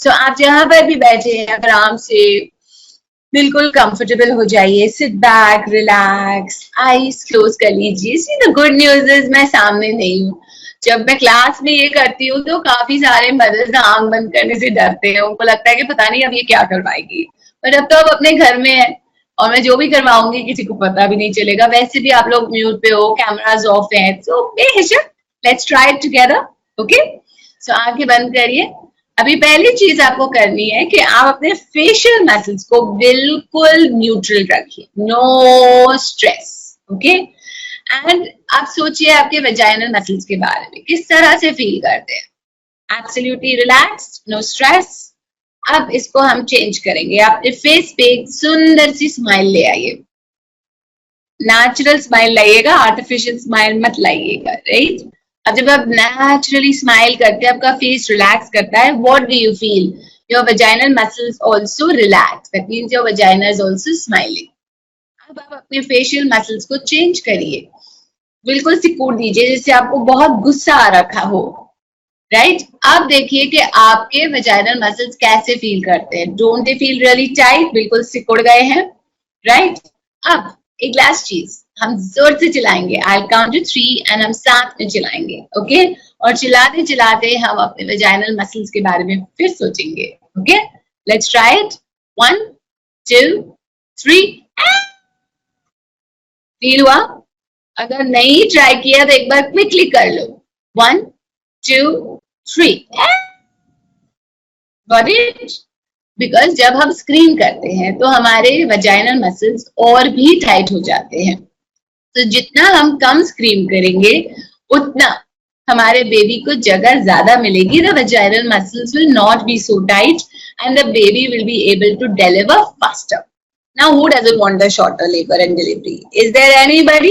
So आप जहाँ पर भी बैठे हैं आराम से बिल्कुल कंफर्टेबल हो जाइए, sit back, relax, eyes close कर लीजिए। See the good news is मैं सामने नहीं हूँ। जब मैं क्लास में ये करती हूँ तो काफी सारे मदर्स आंख बंद करने से डरते हैं, उनको लगता है कि पता नहीं अब ये क्या करवाएगी, पर अब तो अब अपने घर में है और मैं जो भी करवाऊंगी किसी को पता भी नहीं चलेगा। वैसे भी आप लोग म्यूट पे हो, कैमरास ऑफ हैं, सो बेहिचक let's try it together. Okay, so आंखें बंद करिए। अभी पहली चीज आपको करनी है कि आप अपने फेशियल मसल्स को बिल्कुल न्यूट्रल रखिए, नो स्ट्रेस। ओके, एंड आप सोचिए आपके वेजाइनल मसल्स के बारे में, किस तरह से फील करते हैं? Absolutely relaxed, no stress. अब इसको हम चेंज करेंगे। अपने फेस पे एक सुंदर सी स्माइल ले आइए, नेचुरल स्माइल लाइएगा, आर्टिफिशियल स्माइल मत लाइएगा, राइट? अब जब आप नेचुरली स्माइल करते हैं, आपका फेस रिलैक्स करता है, what do you feel? Your vaginal muscles also relax, that means your vagina is also smiling. अब आप अपने फेशियल मसल्स को चेंज करिए, बिल्कुल सिकुड़ दीजिए जैसे आपको बहुत गुस्सा आ रखा हो। राइट? अब देखिए कि आपके वेजाइनल मसल्स कैसे फील करते हैं. Don't they feel really tight? बिल्कुल सिकुड़ गए हैं, राइट? अब एक लास्ट चीज, हम जोर से चिल्लाएंगे. आई काउंट टू 3 एंड हम साथ में चिल्लाएंगे, ओके? और चिल्लाते चिल्लाते हम अपने वेजाइनल मसल्स के बारे में फिर सोचेंगे, okay? Let's try it. 1 2 3. Feel हुआ? अगर नहीं ट्राई किया तो एक बार क्विकली कर लो. 1 2 3. Got it? बिकॉज जब हम स्क्रीन करते हैं तो हमारे वजाइनल मसल्स और भी टाइट हो जाते हैं. तो जितना हम कम स्क्रीन करेंगे उतना हमारे बेबी को जगह ज्यादा मिलेगी. The vaginal muscles will not be so tight and the baby will be able to deliver faster. Now, who doesn't want a shorter labor and delivery? Is there anybody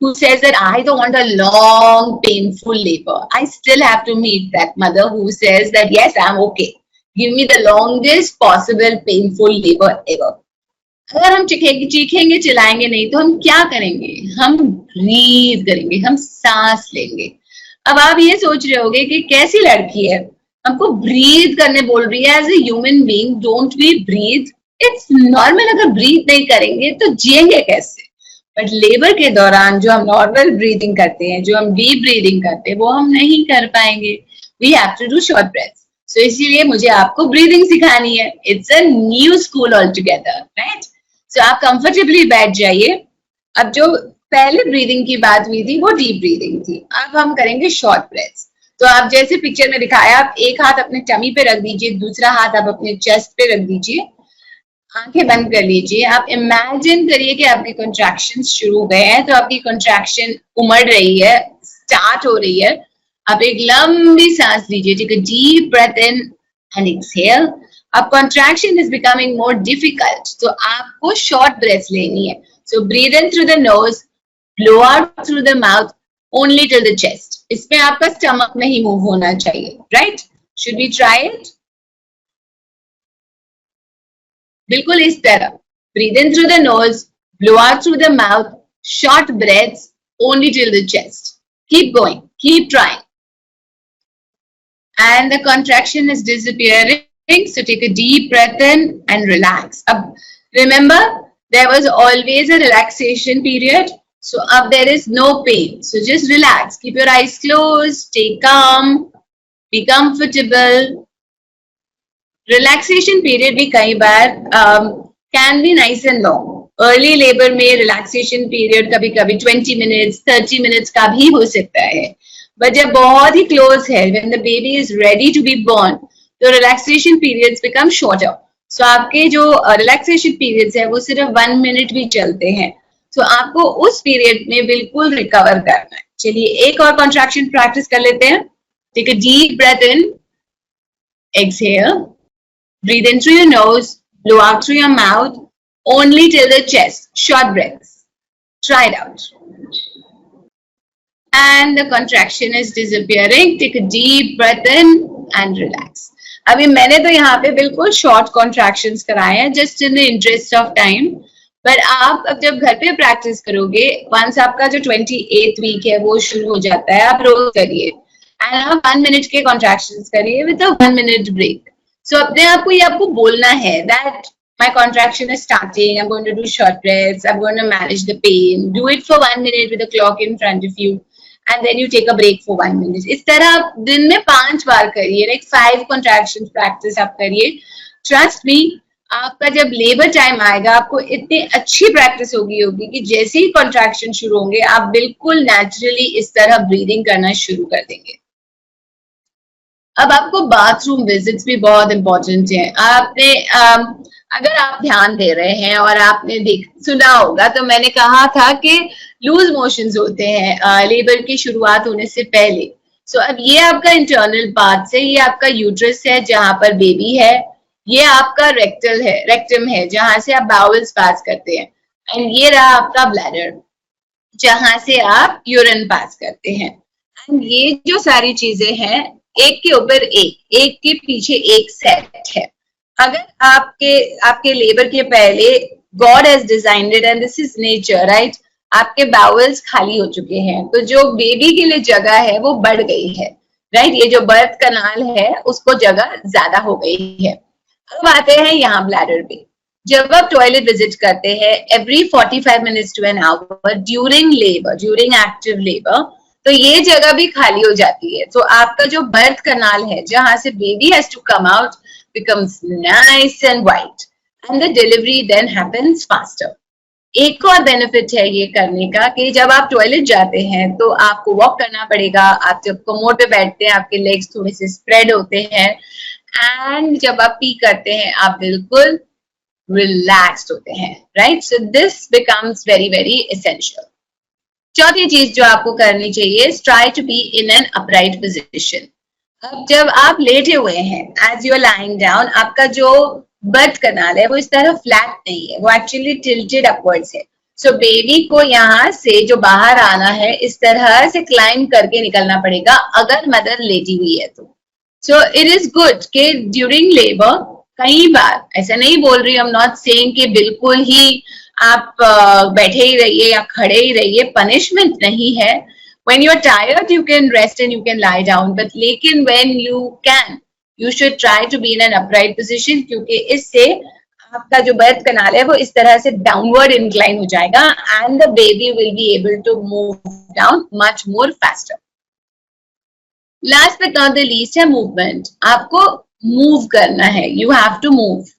who says that I don't want a long, painful labor? I still have to meet that mother who says that yes, I'm okay. Give me the longest possible painful labor ever. अगर हम चीखेंगे चिल्लाएंगे नहीं तो हम क्या करेंगे? हम breathe करेंगे, हम सांस लेंगे. अब आप ये सोच रहे होगे कि कैसी लड़की है, हमको ब्रीथ करने बोल रही है. As a human being don't we breathe? It's normal. अगर ब्रीथ नहीं करेंगे तो जिएंगे कैसे? बट लेबर के दौरान जो हम नॉर्मल ब्रीदिंग करते हैं, जो हम डीप ब्रीदिंग करते हैं, वो हम नहीं कर पाएंगे. We have to do short breath. So इसीलिए मुझे आपको ब्रीदिंग सिखानी है. It's a new school all together, right? So आप कंफर्टेबली बैठ जाइए. अब जो पहले ब्रीदिंग की बात हुई थी वो डीप ब्रीदिंग थी. अब हम करेंगे शॉर्ट ब्रेथ. तो आप जैसे पिक्चर में दिखाया, आप एक हाथ अपने टमी पे रख दीजिए, दूसरा हाथ आप अपने चेस्ट पे रख दीजिए, आंखें बंद कर लीजिए. आप इमेजिन करिए कि आपकी कॉन्ट्रैक्शंस शुरू हो गए हैं. तो आपकी कॉन्ट्रैक्शन उमड़ रही है, स्टार्ट हो रही है. आप एक लंबी सांस लीजिए. Take a deep breath in and exhale. अब contraction is becoming more difficult, तो आपको शॉर्ट ब्रेथ लेनी है. So breathe in through the nose, blow out through the mouth, only till the chest. इसमें आपका स्टमक नहीं मूव होना चाहिए, राइट? Should we try it? बिल्कुल इस तरह. Breathe in through the nose, blow out through the mouth, short breaths, only till the chest. Keep going, keep trying. And the contraction is disappearing. So take a deep breath in and relax. Remember, there was always a relaxation period. So there is no pain. So just relax. Keep your eyes closed. Stay calm. Be comfortable. Relaxation period भी कई बार can be nice and long. Early labor में relaxation period कभी कभी 20 minutes, 30 minutes का भी हो सकता है. But जब बहुत ही close है, when the baby is ready to be born, तो relaxation periods become shorter. So आपके जो relaxation periods है वो सिर्फ 1 minute भी चलते हैं. तो आपको उस period में बिल्कुल recover करना है. चलिए एक और contraction practice कर लेते हैं. Take a deep breath in, exhale, breathe in through your nose, blow out through your mouth, only till the chest. Short breaths. Try it out. And the contraction is disappearing. Take a deep breath in and relax. अभी मैंने तो यहाँ पे बिल्कुल short contractions कराए हैं, just in the interest of time. But आप अब जब घर पे practice करोगे, once आपका जो 28th week है वो शुरू हो जाता है, आप रोज करिए. And आप 1 minute के contractions करिए with a 1 minute break. So अपने आप को ये आपको बोलना है that my contraction is starting. I'm going to do short breaths. I'm going to manage the pain. Do it for 1 minute with a clock in front of you. And then you take a break for 1 minute. इस तरह आप दिन में 5 बार करिए. Like 5 contractions practice आप करिए. Trust me, आपका जब लेबर टाइम आएगा आपको इतनी अच्छी प्रैक्टिस होगी कि जैसे ही contraction शुरू होंगे आप बिल्कुल naturally इस तरह breathing करना शुरू कर देंगे. अब आपको बाथरूम विजिट्स भी बहुत इंपॉर्टेंट हैं. आपने अगर आप ध्यान दे रहे हैं और आपने सुना होगा तो मैंने कहा था कि लूज मोशंस होते हैं लेबर की शुरुआत होने से पहले. सो अब ये आपका इंटरनल पार्ट है, ये आपका यूट्रस है जहां पर बेबी है, ये आपका रेक्टम है जहां से आप बाउल्स पास करते हैं, एंड ये रहा आपका ब्लैडर जहां से आप यूरिन पास करते हैं. एंड ये जो सारी चीजें हैं एक के ऊपर एक के पीछे एक सेट है. अगर आपके लेबर के पहले God has designed it and this is nature, right? आपके बाउल्स खाली हो चुके हैं तो जो बेबी के लिए जगह है वो बढ़ गई है. राइट, ये जो बर्थ कनाल है उसको जगह ज्यादा हो गई है। अब आते हैं यहाँ ब्लैडर पे। जब आप टॉयलेट विजिट करते हैं every 45 minutes to an hour during labour, during active labour, तो ये जगह भी खाली हो जाती है। तो आपका जो बर्थ कनाल है जहां से baby has to come out becomes nice and white and the delivery then happens faster. एक और बेनिफिट है ये करने का कि जब आप टॉयलेट जाते हैं तो आपको वॉक करना पड़ेगा। आप जब कमोड पे बैठते हैं आपके लेग्स थोड़े से स्प्रेड होते हैं, एंड जब आप पी करते हैं आप बिल्कुल रिलैक्स्ड होते हैं, right. So this becomes very very essential. चौथी चीज जो आपको करनी चाहिए, try to be in an upright position. अब जब आप लेटे हुए हैं, as you are lying down, आपका जो बर्थ कनाल है वो इस तरह फ्लैट नहीं है, वो एक्चुअली टिल्टेड अपवर्ड्स है। सो बेबी को यहाँ से जो बाहर आना है इस तरह से क्लाइंब करके निकलना पड़ेगा अगर मदर लेटी हुई है तो। सो इट इज गुड कि ड्यूरिंग लेबर कई बार, ऐसा नहीं बोल रही, आई एम नॉट सेइंग कि बिल्कुल ही आप बैठे ही रहिए या खड़े ही रहिए, पनिशमेंट नहीं है। When you're tired, you can rest and you can lie down. But लेकिन when you can, you should try to be in an upright position, क्योंकि इससे आपका जो बर्थ कनाल है वो इस तरह से डाउनवर्ड इंक्लाइन हो जाएगा and the baby will be able to move down much more faster. Last but not the least है movement. आपको मूव करना है, you have to move.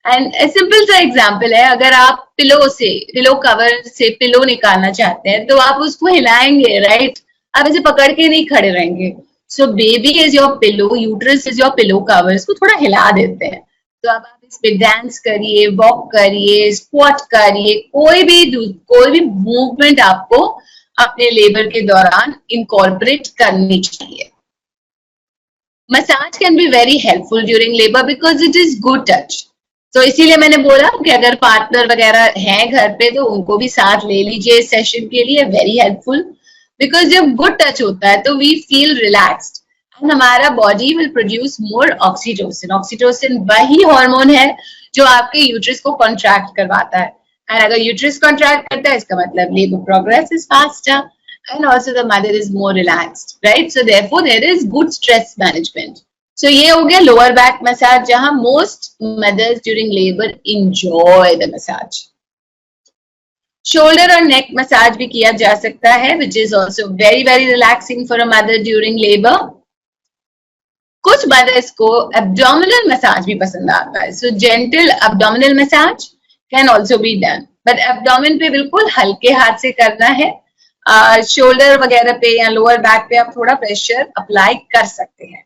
And simple सा एग्जाम्पल है, अगर आप पिलो कवर से पिलो निकालना चाहते हैं तो आप उसको हिलाएंगे, राइट, आप ऐसे पकड़ के नहीं खड़े रहेंगे। So baby is your pillow, uterus is your pillow cover, इसको थोड़ा हिला देते हैं। तो अब आप इस पे डांस करिए, वॉक करिए, स्क्वाट करिए, कोई भी मूवमेंट आपको अपने लेबर के दौरान इनकॉर्पोरेट करनी चाहिए। Massage can be very helpful during labour because it is good touch. तो इसीलिए मैंने बोला कि अगर पार्टनर वगैरह हैं घर पे तो उनको भी साथ ले लीजिए इस सेशन के लिए, वेरी हेल्पफुल। बिकॉज जब गुड टच होता है तो वी फील रिलैक्स्ड एंड हमारा body will produce more oxytocin. Oxytocin वही हार्मोन है जो आपके यूट्रस को कॉन्ट्रैक्ट करवाता है, एंड अगर यूट्रस कॉन्ट्रैक्ट करता है इसका मतलब labour progress is faster and also the mother is more relaxed, right. So therefore there is good stress management. So ये हो गया लोअर बैक मसाज, जहां most mothers during labour enjoy the massage. Shoulder और neck massage भी किया जा सकता है, which is also very very relaxing for a mother during labour. कुछ मदर्स को एब्डोमिनल मसाज भी पसंद आता है, so gentle abdominal massage can also be done, but abdomen पे बिल्कुल हल्के हाथ से करना है। शोल्डर वगैरह पे या लोअर बैक पे आप थोड़ा प्रेशर अप्लाई कर सकते हैं।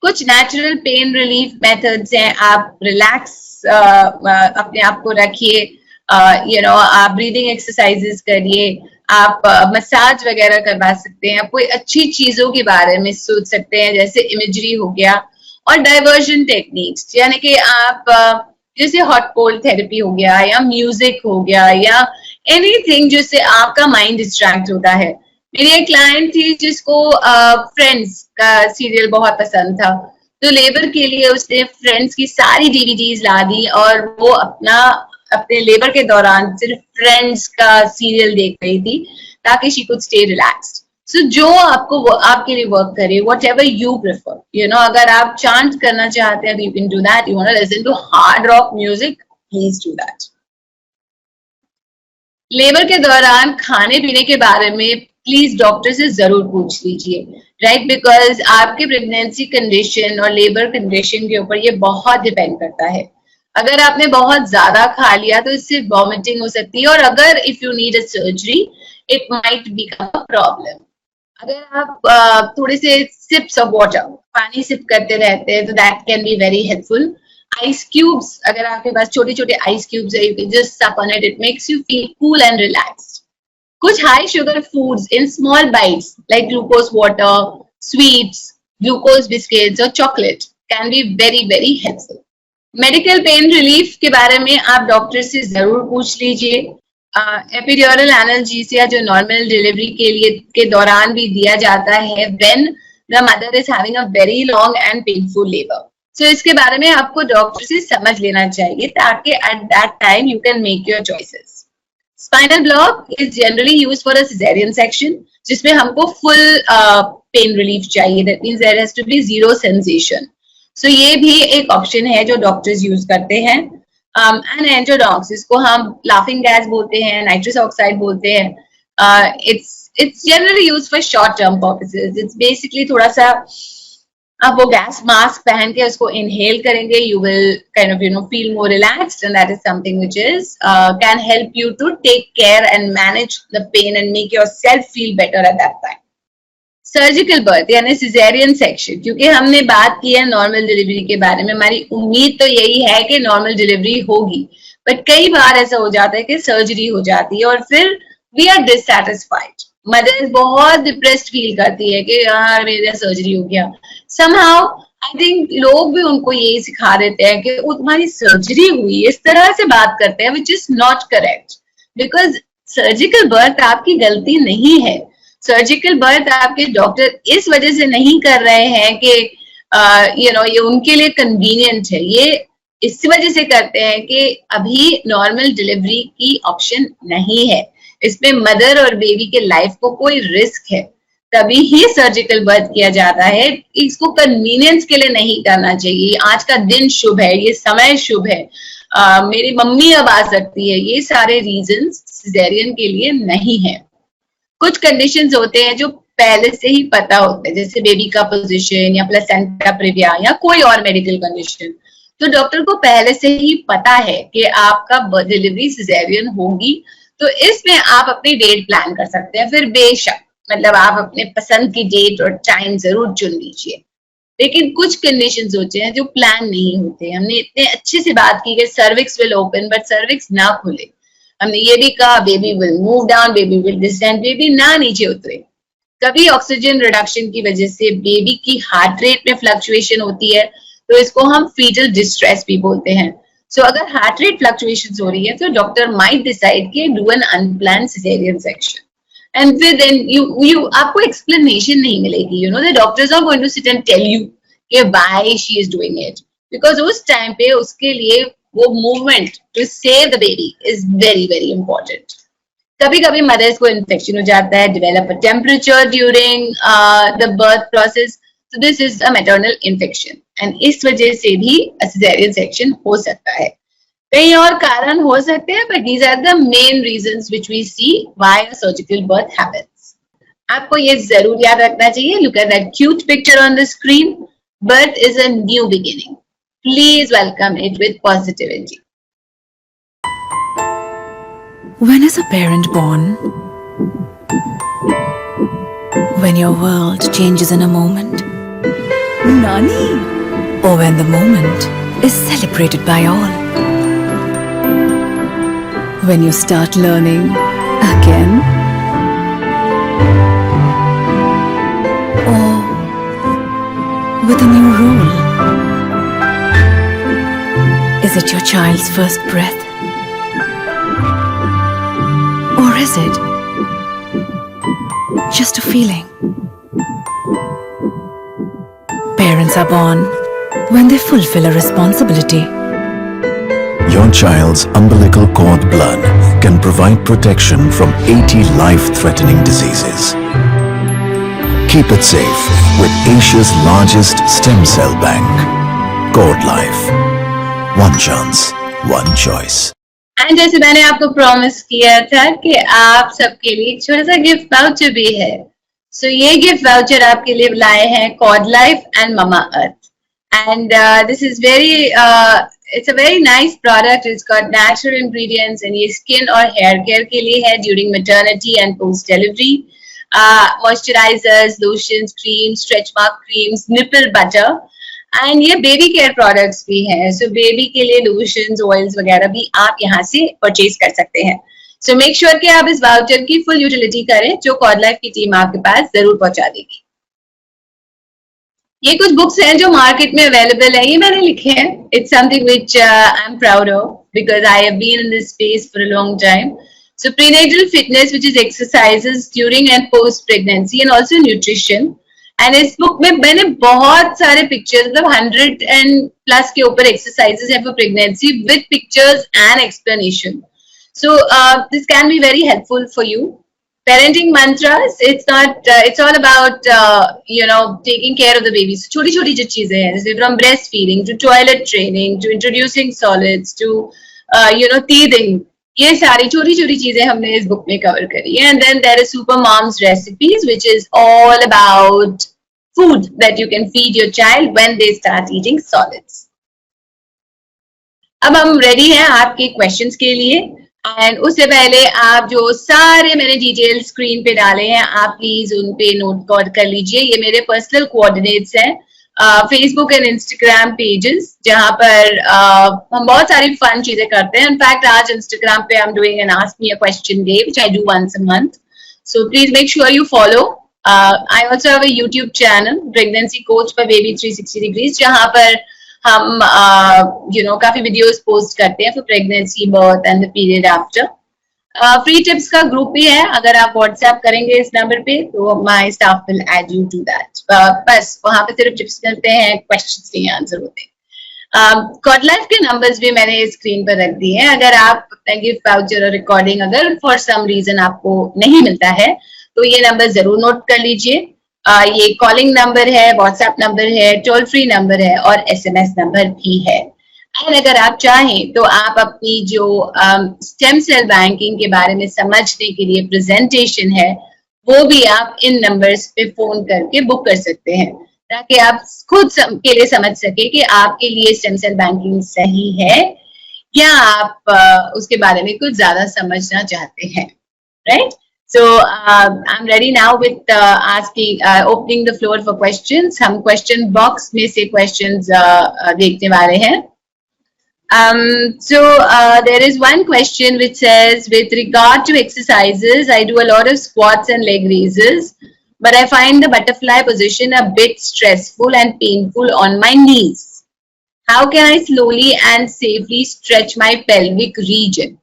कुछ नेचुरल पेन रिलीफ मेथड्स हैं, आप रिलैक्स अपने आप को रखिए, आप ब्रीदिंग एक्सरसाइजेस करिए, आप मसाज वगैरह करवा सकते हैं, आप कोई अच्छी चीजों के बारे में सोच सकते हैं जैसे इमेजरी हो गया, और डाइवर्जन टेक्निक्स, यानी कि आप जैसे हॉट कोल्ड थेरेपी हो गया या म्यूजिक हो गया या एनीथिंग जिससे आपका माइंड डिस्ट्रैक्ट होता है। मेरी एक क्लाइंट थी जिसको फ्रेंड्स का सीरियल बहुत पसंद था, तो लेबर के लिए उसने फ्रेंड्स की सारी डीवीडीज ला दी और वो अपने लेबर के दौरान सिर्फ फ्रेंड्स का सीरियल देख रही थी ताकि शी कुड स्टे रिलैक्स्ड। सो जो आपके लिए वर्क करे, वट एवर यू प्रेफर, अगर आप चांट करना चाहते हैं तो you can do that, you want to listen to hard rock music, please do that. Labour के दौरान खाने पीने के बारे में प्लीज डॉक्टर से जरूर पूछ लीजिए, राइट, बिकॉज आपके प्रेगनेंसी कंडीशन और लेबर कंडीशन के ऊपर ये बहुत डिपेंड करता है। अगर आपने बहुत ज्यादा खा लिया तो इससे वॉमिटिंग हो सकती है, और अगर if you need a surgery it might become a problem. अगर आप थोड़े से सिप्स ऑफ वाटर, पानी सिप करते रहते हैं तो that can be very helpful. Ice cubes, अगर आपके पास छोटे छोटे आइस क्यूब्स है, you can just sup on it, it makes you feel cool and relaxed. कुछ high sugar foods in small bites like glucose water, sweets, glucose biscuits और chocolate can be very very helpful. Medical pain relief के बारे में आप doctor से जरूर पूछ लीजिए। एपिड्यूरल एनाल्जेसिया जो नॉर्मल डिलीवरी के दौरान भी दिया जाता है when the mother is having a very long and painful labour. So इसके बारे में आपको डॉक्टर से समझ लेना चाहिए ताकि at that time you can make your choices. Spinal block is generally use for a caesarean section, जिसमें हमको फुल पेन रिलीफ चाहिए. That means there has to be zero sensation. So ये भी एक ऑप्शन है जो डॉक्टर्स यूज करते हैं. एंड एंजियोडॉक्स, इसको हम लाफिंग गैस बोलते हैं, नाइट्रस ऑक्साइड बोलते हैं. It's generally used for short term purposes. It's basically थोड़ा सा आप वो गैस मास्क पहन के उसको इनहेल करेंगे, you will kind of feel more relaxed, and that is something which is can help you to take care and manage the pain and make yourself feel better at that time. Surgical birth यानी caesarean section, क्योंकि हमने बात की है normal delivery के बारे में, हमारी उम्मीद तो यही है कि नॉर्मल डिलीवरी होगी, बट कई बार ऐसा हो जाता है कि सर्जरी हो जाती है और फिर वी आर डिससैटिस्फाइड. मदर्स बहुत डिप्रेस्ड फील करती है कि यार मेरा सर्जरी हो गया. समहाउ आई थिंक लोग भी उनको यही सिखा देते हैं कि तुम्हारी सर्जरी हुई, इस तरह से बात करते हैं, which is not correct, because surgical birth आपकी गलती नहीं है. सर्जिकल बर्थ आपके डॉक्टर इस वजह से नहीं कर रहे हैं कि ये उनके लिए कन्वीनियंट है, ये इस वजह से करते हैं कि अभी नॉर्मल डिलीवरी की ऑप्शन नहीं है, इसमें मदर और बेबी के लाइफ को कोई रिस्क है, तभी ही सर्जिकल बर्थ किया जाता है. इसको कन्वीनियंस के लिए नहीं करना चाहिए. आज का दिन शुभ है, ये समय शुभ है, मेरी मम्मी अब आ सकती है, ये सारे रीजंस सिजेरियन के लिए नहीं है. कुछ कंडीशंस होते हैं जो पहले से ही पता होते हैं, जैसे बेबी का पोजीशन या प्लेसेंटा प्रिविया या कोई और मेडिकल कंडीशन, तो डॉक्टर को पहले से ही पता है कि आपका डिलीवरी सिजेरियन होगी, तो इसमें आप अपनी डेट प्लान कर सकते हैं. फिर बेशक मतलब आप अपने पसंद की डेट और टाइम जरूर चुन लीजिए, लेकिन कुछ कंडीशंस होते हैं जो प्लान नहीं होते. हमने इतने अच्छे से बात की कि cervix will open but cervix ना खुले. हमने ये भी कहा baby will move down, baby will distend, baby ना नीचे उतरे. कभी ऑक्सीजन रिडक्शन की वजह से बेबी की हार्ट रेट में फ्लक्चुएशन होती है, तो इसको हम फीटल डिस्ट्रेस भी बोलते हैं. सो अगर हार्ट रेट फ्लक्चुएशन हो रही है तो डॉक्टर माइट डिसाइड कि do an unplanned caesarean section. And फिर देन यू आपको एक्सप्लेनेशन नहीं मिलेगी. The doctors are going to sit and tell you कि why she is doing it, because उस टाइम पे उसके लिए वो movement to save the baby is very very important. कभी कभी मदर्स को इन्फेक्शन हो जाता है, develop a temperature during the birth process, so this is a maternal infection and इस वजह से भी cesarean section हो सकता है. कई और कारण हो सकते हैं, but these are the main reasons which we see why a surgical birth happens. आपको ये जरूर याद रखना चाहिए. Look at that cute picture on the screen. Birth is a new beginning. Please welcome it with positivity. When is a parent born? When your world changes in a moment. Nani? Or when the moment is celebrated by all. When you start learning again. Or with a new role. Is it your child's first breath? Or is it just a feeling? Parents are born when they fulfill a responsibility. Your child's umbilical cord blood can provide protection from 80 life-threatening diseases. Keep it safe with Asia's largest stem cell bank. Cord Life. One chance, one choice. And जैसे मैंने आपको promise किया था कि आप सबके लिए एक छोटा सा गिफ्ट वाउचर भी है. सो ये गिफ्ट वाउचर आपके लिए लाए हैं Cordlife and Mamaearth. And this is very it's a very nice product. It's got natural ingredients and ये स्किन और हेयर केयर के लिए है during maternity and post delivery. Moisturisers, lotions, creams, stretch mark creams, nipple butter, and ये baby care products भी हैं. So baby के लिए लोशंस, ऑयल्स वगैरह भी आप यहाँ से परचेज कर सकते हैं. सो मेक श्योर कि आप इस वाउचर की फुल यूटिलिटी करें, जो कॉर्ड लाइफ की टीम आपके पास जरूर पहुंचा देगी. ये कुछ बुक्स हैं जो मार्केट में अवेलेबल है, ये मैंने लिखे हैं. It's something which I am proud of because I have been in this space for a long time. So prenatal fitness which is exercises during and post pregnancy and also nutrition. And इस book में मैंने बहुत सारे pictures, मतलब 100+ के ऊपर exercises हैं for pregnancy with pictures and explanation. So this can be very helpful for you. Parenting mantras, it's not it's all about taking care of the baby. So छोटी छोटी जो चीजें हैं, जैसे from breastfeeding to toilet training to introducing solids to teething, ये सारी छोटी छोटी चीजें हमने इस बुक में कवर करी है. And then there is Super Mom's Recipes, which is all about food that you can feed your child when they start eating solids. अब हम रेडी हैं आपके क्वेश्चंस के लिए. एंड उससे पहले आप जो सारे मैंने डिटेल स्क्रीन पे डाले हैं, आप प्लीज उन पे नोट कर लीजिए. ये मेरे पर्सनल कोऑर्डिनेट्स हैं, फेसबुक एंड इंस्टाग्राम पेजेस, जहां पर हम बहुत सारी फन चीजें करते हैं. इनफैक्ट आज इंस्टाग्राम पे I am doing an ask me a question day which I do once a month. So please make sure you follow. I also have a YouTube channel, pregnancy coach by baby 360 degrees, जहां पर हम काफी videos post करते हैं for pregnancy, birth and the period after. Free tips का group भी है, अगर आप व्हाट्सएप करेंगे इस नंबर पे तो my staff will add you to that. बस वहां पे सिर्फ टिप्स मिलते हैं, क्वेश्चंस नहीं आंसर होते. कॉड लाइफ के नंबर्स भी मैंने स्क्रीन पर रख दिए हैं. अगर आप अपना गिफ्ट वाउचर और रिकॉर्डिंग अगर फॉर सम रीजन आपको नहीं मिलता है तो ये नंबर जरूर नोट कर लीजिए. ये कॉलिंग नंबर है, व्हाट्सएप नंबर है, टोल फ्री नंबर है और एसएमएस नंबर भी है. और अगर आप चाहें तो आप अपनी जो स्टेम सेल बैंकिंग के बारे में समझने के लिए प्रेजेंटेशन है वो भी आप इन नंबर्स पे फोन करके बुक कर सकते हैं, ताकि आप खुद के लिए समझ सके कि आपके लिए स्टेम सेल बैंकिंग सही है या आप उसके बारे में कुछ ज्यादा समझना चाहते हैं. Right? So I'm ready now with opening the floor for questions. हम question box में से questions देखने वाले हैं. There is one question which says, with regard to exercises, I do a lot of squats and leg raises, but I find the butterfly position a bit stressful and painful on my knees. How can I slowly and safely stretch my pelvic region?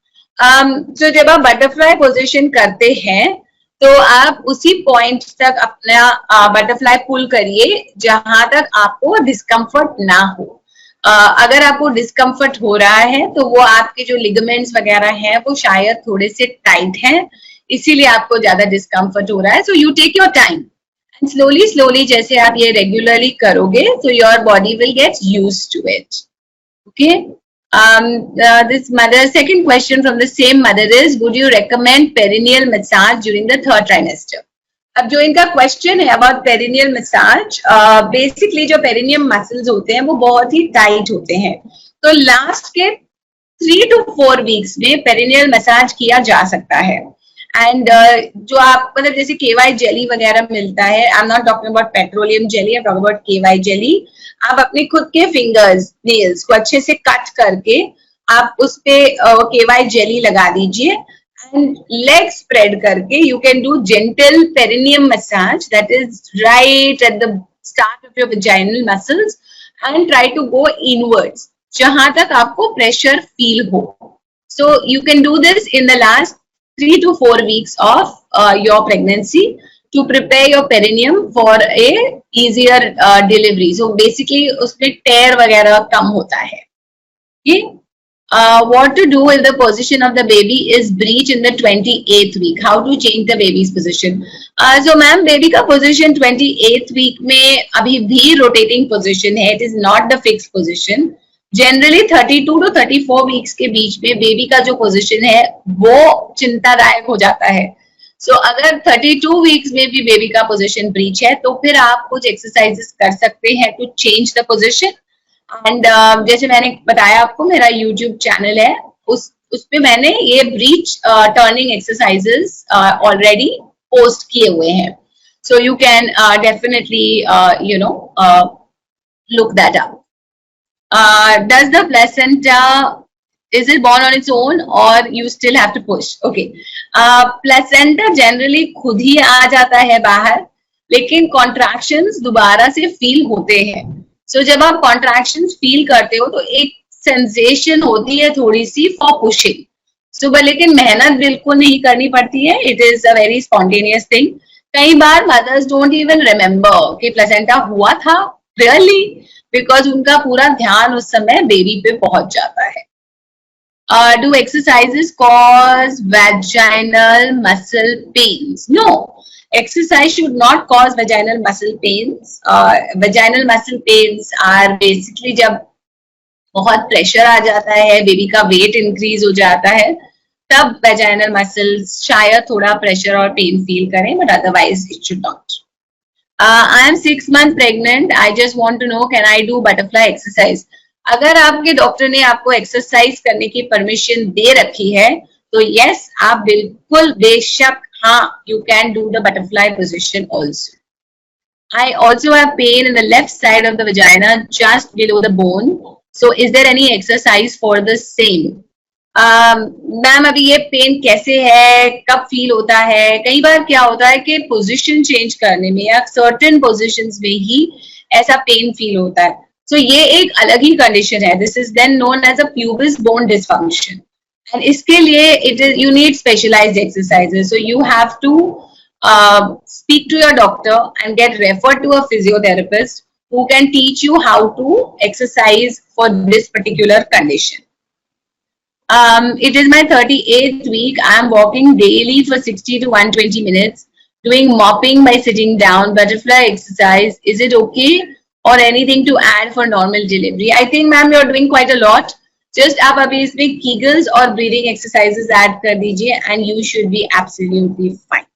तो जब आप butterfly position करते हैं तो आप उसी point तक अपना बटरफ्लाई पुल करिए जहां तक आपको डिस्कम्फर्ट ना हो. अगर आपको डिस्कम्फर्ट हो रहा है तो वो आपके जो लिगामेंट्स वगैरह हैं वो शायद थोड़े से टाइट हैं, इसीलिए आपको ज्यादा डिस्कम्फर्ट हो रहा है. So you take your time and slowly slowly जैसे आप ये रेगुलरली करोगे तो your body will get used to it. Okay. This mother, second question from the same mother is, would you recommend perineal massage during the third trimester? अब जो इनका question है about perennial massage, basically जो perineum muscles होते हैं वो बहुत ही tight होते हैं, तो लास्ट के 3 to 4 वीक्स में पेरिनियल मसाज किया जा सकता है. एंड जो आप मतलब जैसे केवाई जेली वगैरह मिलता है, I am not talking about petroleum jelly, I am talking about KY jelly. आप अपने खुद के फिंगर्स, नेल्स को अच्छे से कट करके आप उस पे केवाई जेली लगा दीजिए and leg spread करके you can do gentle perineum massage, that is right at the start of your vaginal muscles, and try to go inwards जहां तक आपको pressure feel हो. So you can do this in the last 3 to 4 weeks of your pregnancy to prepare your perineum for a easier delivery. So basically उसमें tear वगैरह कम होता है. Okay? What to do if the position of the baby is breech in the 28th week? How to change the baby's position? So ma'am, baby का position 28th week में अभी भी rotating position है. It is not the fixed position. Generally 32 to 34 weeks के बीच में baby का जो position है वो चिंतादायक हो जाता है. So अगर 32 weeks में भी baby का position breech है तो फिर आप कुछ exercises कर सकते हैं to change the position. And जैसे मैंने बताया आपको, मेरा YouTube चैनल है, उस पे मैंने ये breach turning exercises already post किए हुए हैं. सो you can definitely look that up. Does the placenta, is it born on its own or you still have to push? Okay. Placenta generally खुद ही आ जाता है बाहर, लेकिन contractions दोबारा से फील होते हैं. So जब आप contractions फील करते हो तो एक sensation होती है थोड़ी सी for pushing. So लेकिन मेहनत बिल्कुल नहीं करनी पड़ती है. It is a very spontaneous thing. कई बार mothers don't even remember कि placenta हुआ था really, because उनका पूरा ध्यान उस समय बेबी पे पहुंच जाता है. Do exercises cause vaginal muscle pains? No, exercise should not cause vaginal muscle pains. Vaginal muscle pains are basically जब बहुत प्रेशर आ जाता है, बेबी का वेट इंक्रीज हो जाता है, तब वेजाइनल मसल्स शायद थोड़ा प्रेशर और पेन फील करें, but otherwise it should not. I am 6 months pregnant. I just want to know, can I do butterfly exercise? अगर आपके डॉक्टर ने आपको एक्सरसाइज करने की परमिशन दे रखी है, तो यस, आप बिल्कुल बेशक, हाँ, you can do the butterfly position also. I also have pain in the left side of the vagina just below the bone. So is there any exercise for the same? Ma'am अभी ये pen कैसे है, कब feel होता है? कई बार क्या होता है कि पोजीशन चेंज करने में या सर्टेन पोजीशंस में ही ऐसा पेन फील होता है. सो ये एक अलग ही कंडीशन है. This is then known as a pubis bone dysfunction. And इसके लिए it is you need specialised exercises. So you have to speak to your doctor and get referred to a physiotherapist who can teach you how to exercise for this particular condition. It is my 38th week. I am walking daily for 60 to 120 minutes, doing mopping by sitting down, butterfly exercise. Is it okay, or anything to add for normal delivery? I think, ma'am, you're doing quite a lot. Just आप अभी इसमें Kegels और breathing exercises add कर दीजिए and you should be absolutely fine.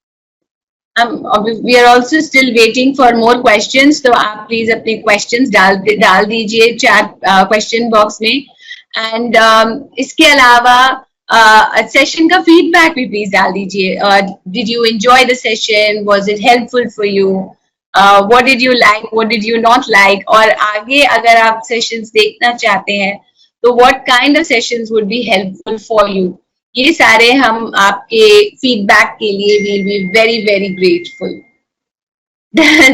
We are also still waiting for more questions, तो आप please अपने questions डाल दीजिए chat question box में. And इसके अलावा सेशन का feedback भी प्लीज डाल दीजिए. Did you enjoy the session? Was it helpful for you? What did you like? What did you not like? और आगे अगर आप sessions देखना चाहते हैं, तो what kind of sessions would be helpful for you? ये सारे हम आपके फीडबैक के लिए will be very very grateful.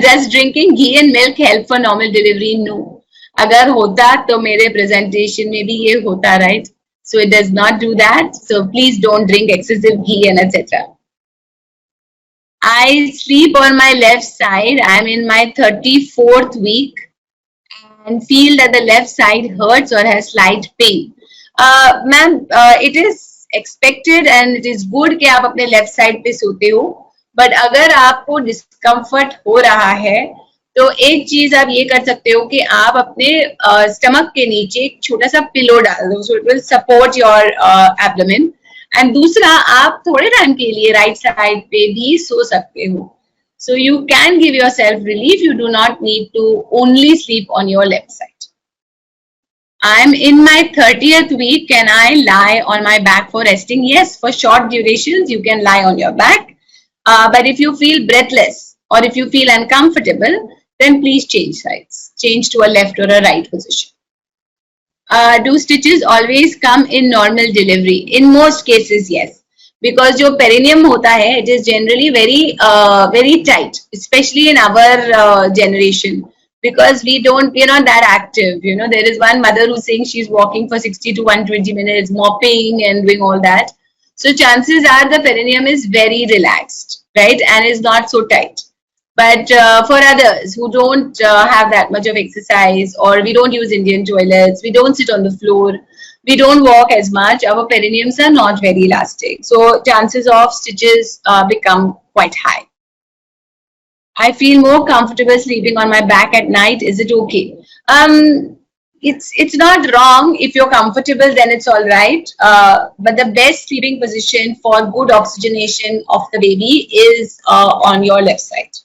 Does drinking ghee and milk help for normal delivery? No. अगर होता तो मेरे प्रेजेंटेशन में भी ये होता, right? So it does not do that. So please don't drink excessive ghee and etc. I sleep on my left side. I am in my 34th week and feel that the left side hurts or has slight pain. Ma'am, it is expected and it is good कि आप अपने left side पे सोते हो, but अगर आपको discomfort हो रहा है तो एक चीज आप ये कर सकते हो कि आप अपने स्टमक के नीचे एक छोटा सा पिलो डाल दो, so it will support your abdomen. And दूसरा, आप थोड़े टाइम के लिए राइट साइड पे भी सो सकते हो. So you can give yourself relief. You do not need to only sleep on your left side. I'm in my 30th week. Can I lie on my back for resting? Yes, for short durations, you can lie on your back. But if you feel breathless or if you feel uncomfortable, then please change sides. Change to a left or a right position. Do stitches always come in normal delivery? In most cases, yes. Because जो perineum होता है, it is generally very tight, especially in our generation. Because we're not that active. You know, there is one mother who's saying she's walking for 60 to 120 minutes, mopping and doing all that. So chances are the perineum is very relaxed, right? And is not so tight. But for others who don't have that much of exercise, or we don't use Indian toilets, we don't sit on the floor, we don't walk as much, our perineums are not very elastic. So chances of stitches become quite high. I feel more comfortable sleeping on my back at night. Is it okay? It's not wrong. If you're comfortable, then it's all right. But the best sleeping position for good oxygenation of the baby is on your left side.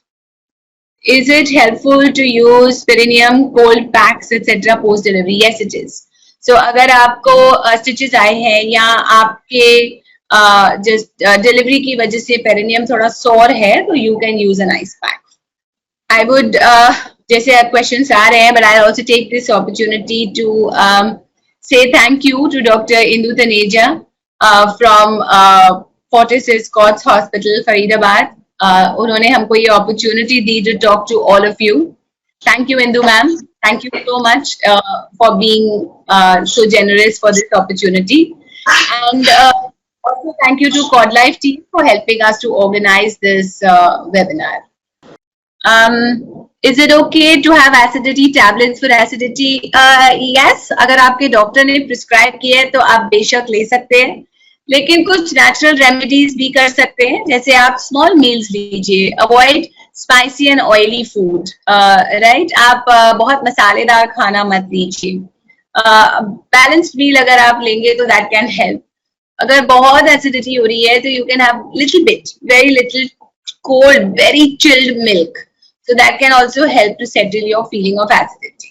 Is it helpful to use perineum cold packs etc. post delivery? Yes, it is. So अगर आपको stitches आए हैं या आपके delivery की वजह से perineum थोड़ा सॉर है, तो you can use an ice pack. I would, जैसे क्वेश्चंस आ रहे हैं, but I also take this opportunity to say thank you to Dr. Indu Taneja from Fortis Escorts Hospital, Faridabad. उन्होंने हमको ये opportunity the to talk to all of you. Thank you, Indu ma'am. Thank you so much for being so generous for this opportunity. And also thank you to CordLife team for helping us to organize this webinar. Is it okay to have acidity tablets for acidity? Yes, अगर आपके doctor ने prescribe किया है तो आप बेशक ले सकते हैं, लेकिन कुछ नेचुरल रेमेडीज भी कर सकते हैं, जैसे आप स्मॉल मील्स लीजिए, avoid spicy and oily food, right? आप बहुत मसालेदार खाना मत लीजिए. बैलेंस्ड मील अगर आप लेंगे तो दैट कैन हेल्प. अगर बहुत एसिडिटी हो रही है तो you can have little bit, very little cold, very chilled milk. So that can also help to settle your feeling of acidity.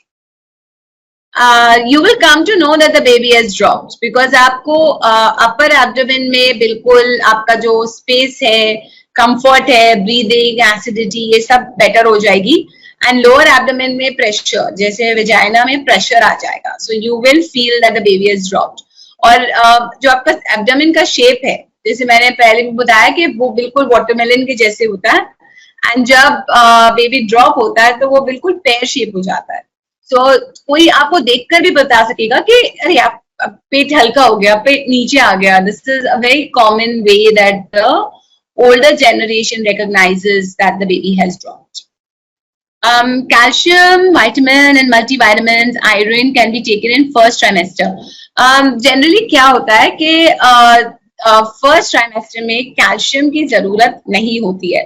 You will come to know that the baby has dropped because आपको upper abdomen में बिल्कुल आपका जो space है, comfort है, breathing, acidity ये सब better हो जाएगी, and lower abdomen में pressure, जैसे vagina में pressure आ जाएगा. So you will feel that the baby has dropped. और जो आपका abdomen का shape है, जैसे मैंने पहले भी बताया कि वो बिल्कुल वाटरमेलन के जैसे होता है, एंड जब बेबी ड्रॉप होता है तो वो बिल्कुल पेयर शेप हो जाता है. सो कोई आपको देखकर भी बता सकेगा कि अरे आप पेट हल्का हो गया, पेट नीचे आ गया. This is a very common way that the older generation recognises that the baby has dropped. Calcium, vitamin and multivitamins, iron can be taken in first trimester. Generally क्या होता है कि फर्स्ट ट्राइमेस्टर में कैल्शियम की जरूरत नहीं होती है.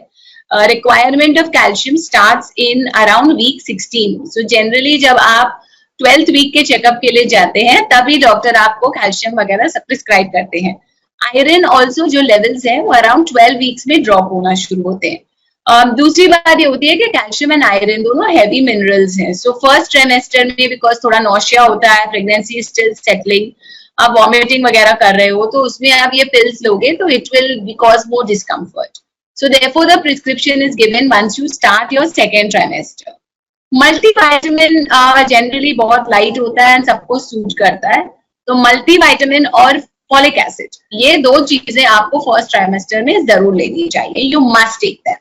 Requirement of calcium starts in around week 16. So generally जब आप 12th वीक के चेकअप के लिए जाते हैं तभी डॉक्टर आपको कैल्शियम वगैरह सब प्रिस्क्राइब करते हैं. आयरन ऑल्सो जो लेवल्स हैं वो अराउंड 12 वीक्स में ड्रॉप होना शुरू होते हैं. दूसरी बात ये होती है कि कैल्शियम एंड आयरन दोनों हैवी मिनरल्स हैं. सो फर्स्ट ट्राइमेस्टर में बिकॉज थोड़ा नौशिया होता है, प्रेगनेंसी स्टिल सेटलिंग, आप वॉमिटिंग वगैरह कर रहे हो, तो उसमें आप ये पिल्स लोगे तो it will cause more discomfort. So therefore the prescription is given once you start your second trimester. Multivitamin generally बहुत लाइट होता है एंड सबको सूट करता है, तो मल्टीविटामिन और फॉलिक एसिड ये दो चीजें आपको फर्स्ट ट्राइमेस्टर में जरूर लेनी चाहिए. You must take that.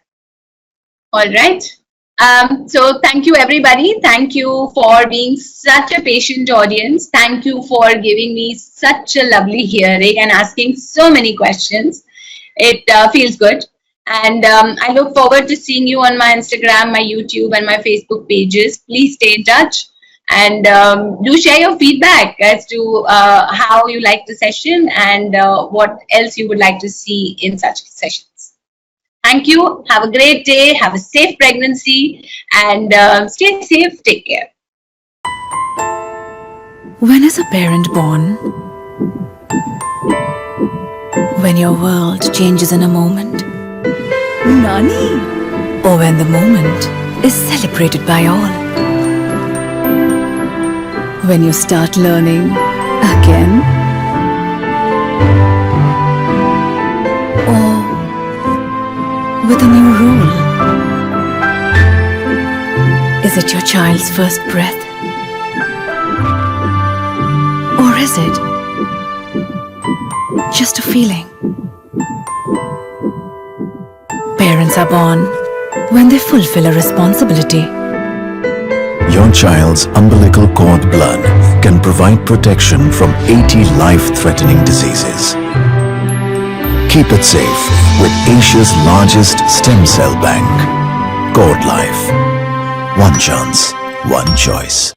Alright. So thank you everybody. Thank you for being such a patient audience. Thank you for giving me such a lovely hearing and asking so many questions. It feels good. And I look forward to seeing you on my Instagram, my YouTube and my Facebook pages. Please stay in touch and do share your feedback as to how you like the session and what else you would like to see in such sessions. Thank you. Have a great day. Have a safe pregnancy and stay safe. Take care. When is a parent born? When your world changes in a moment. Nani? Or when the moment is celebrated by all. When you start learning again. Or with a new rule. Is it your child's first breath? Or is it just a feeling? Parents are born when they fulfill a responsibility. Your child's umbilical cord blood can provide protection from 80 life-threatening diseases. Keep it safe with Asia's largest stem cell bank. Cord Life. One chance, one choice.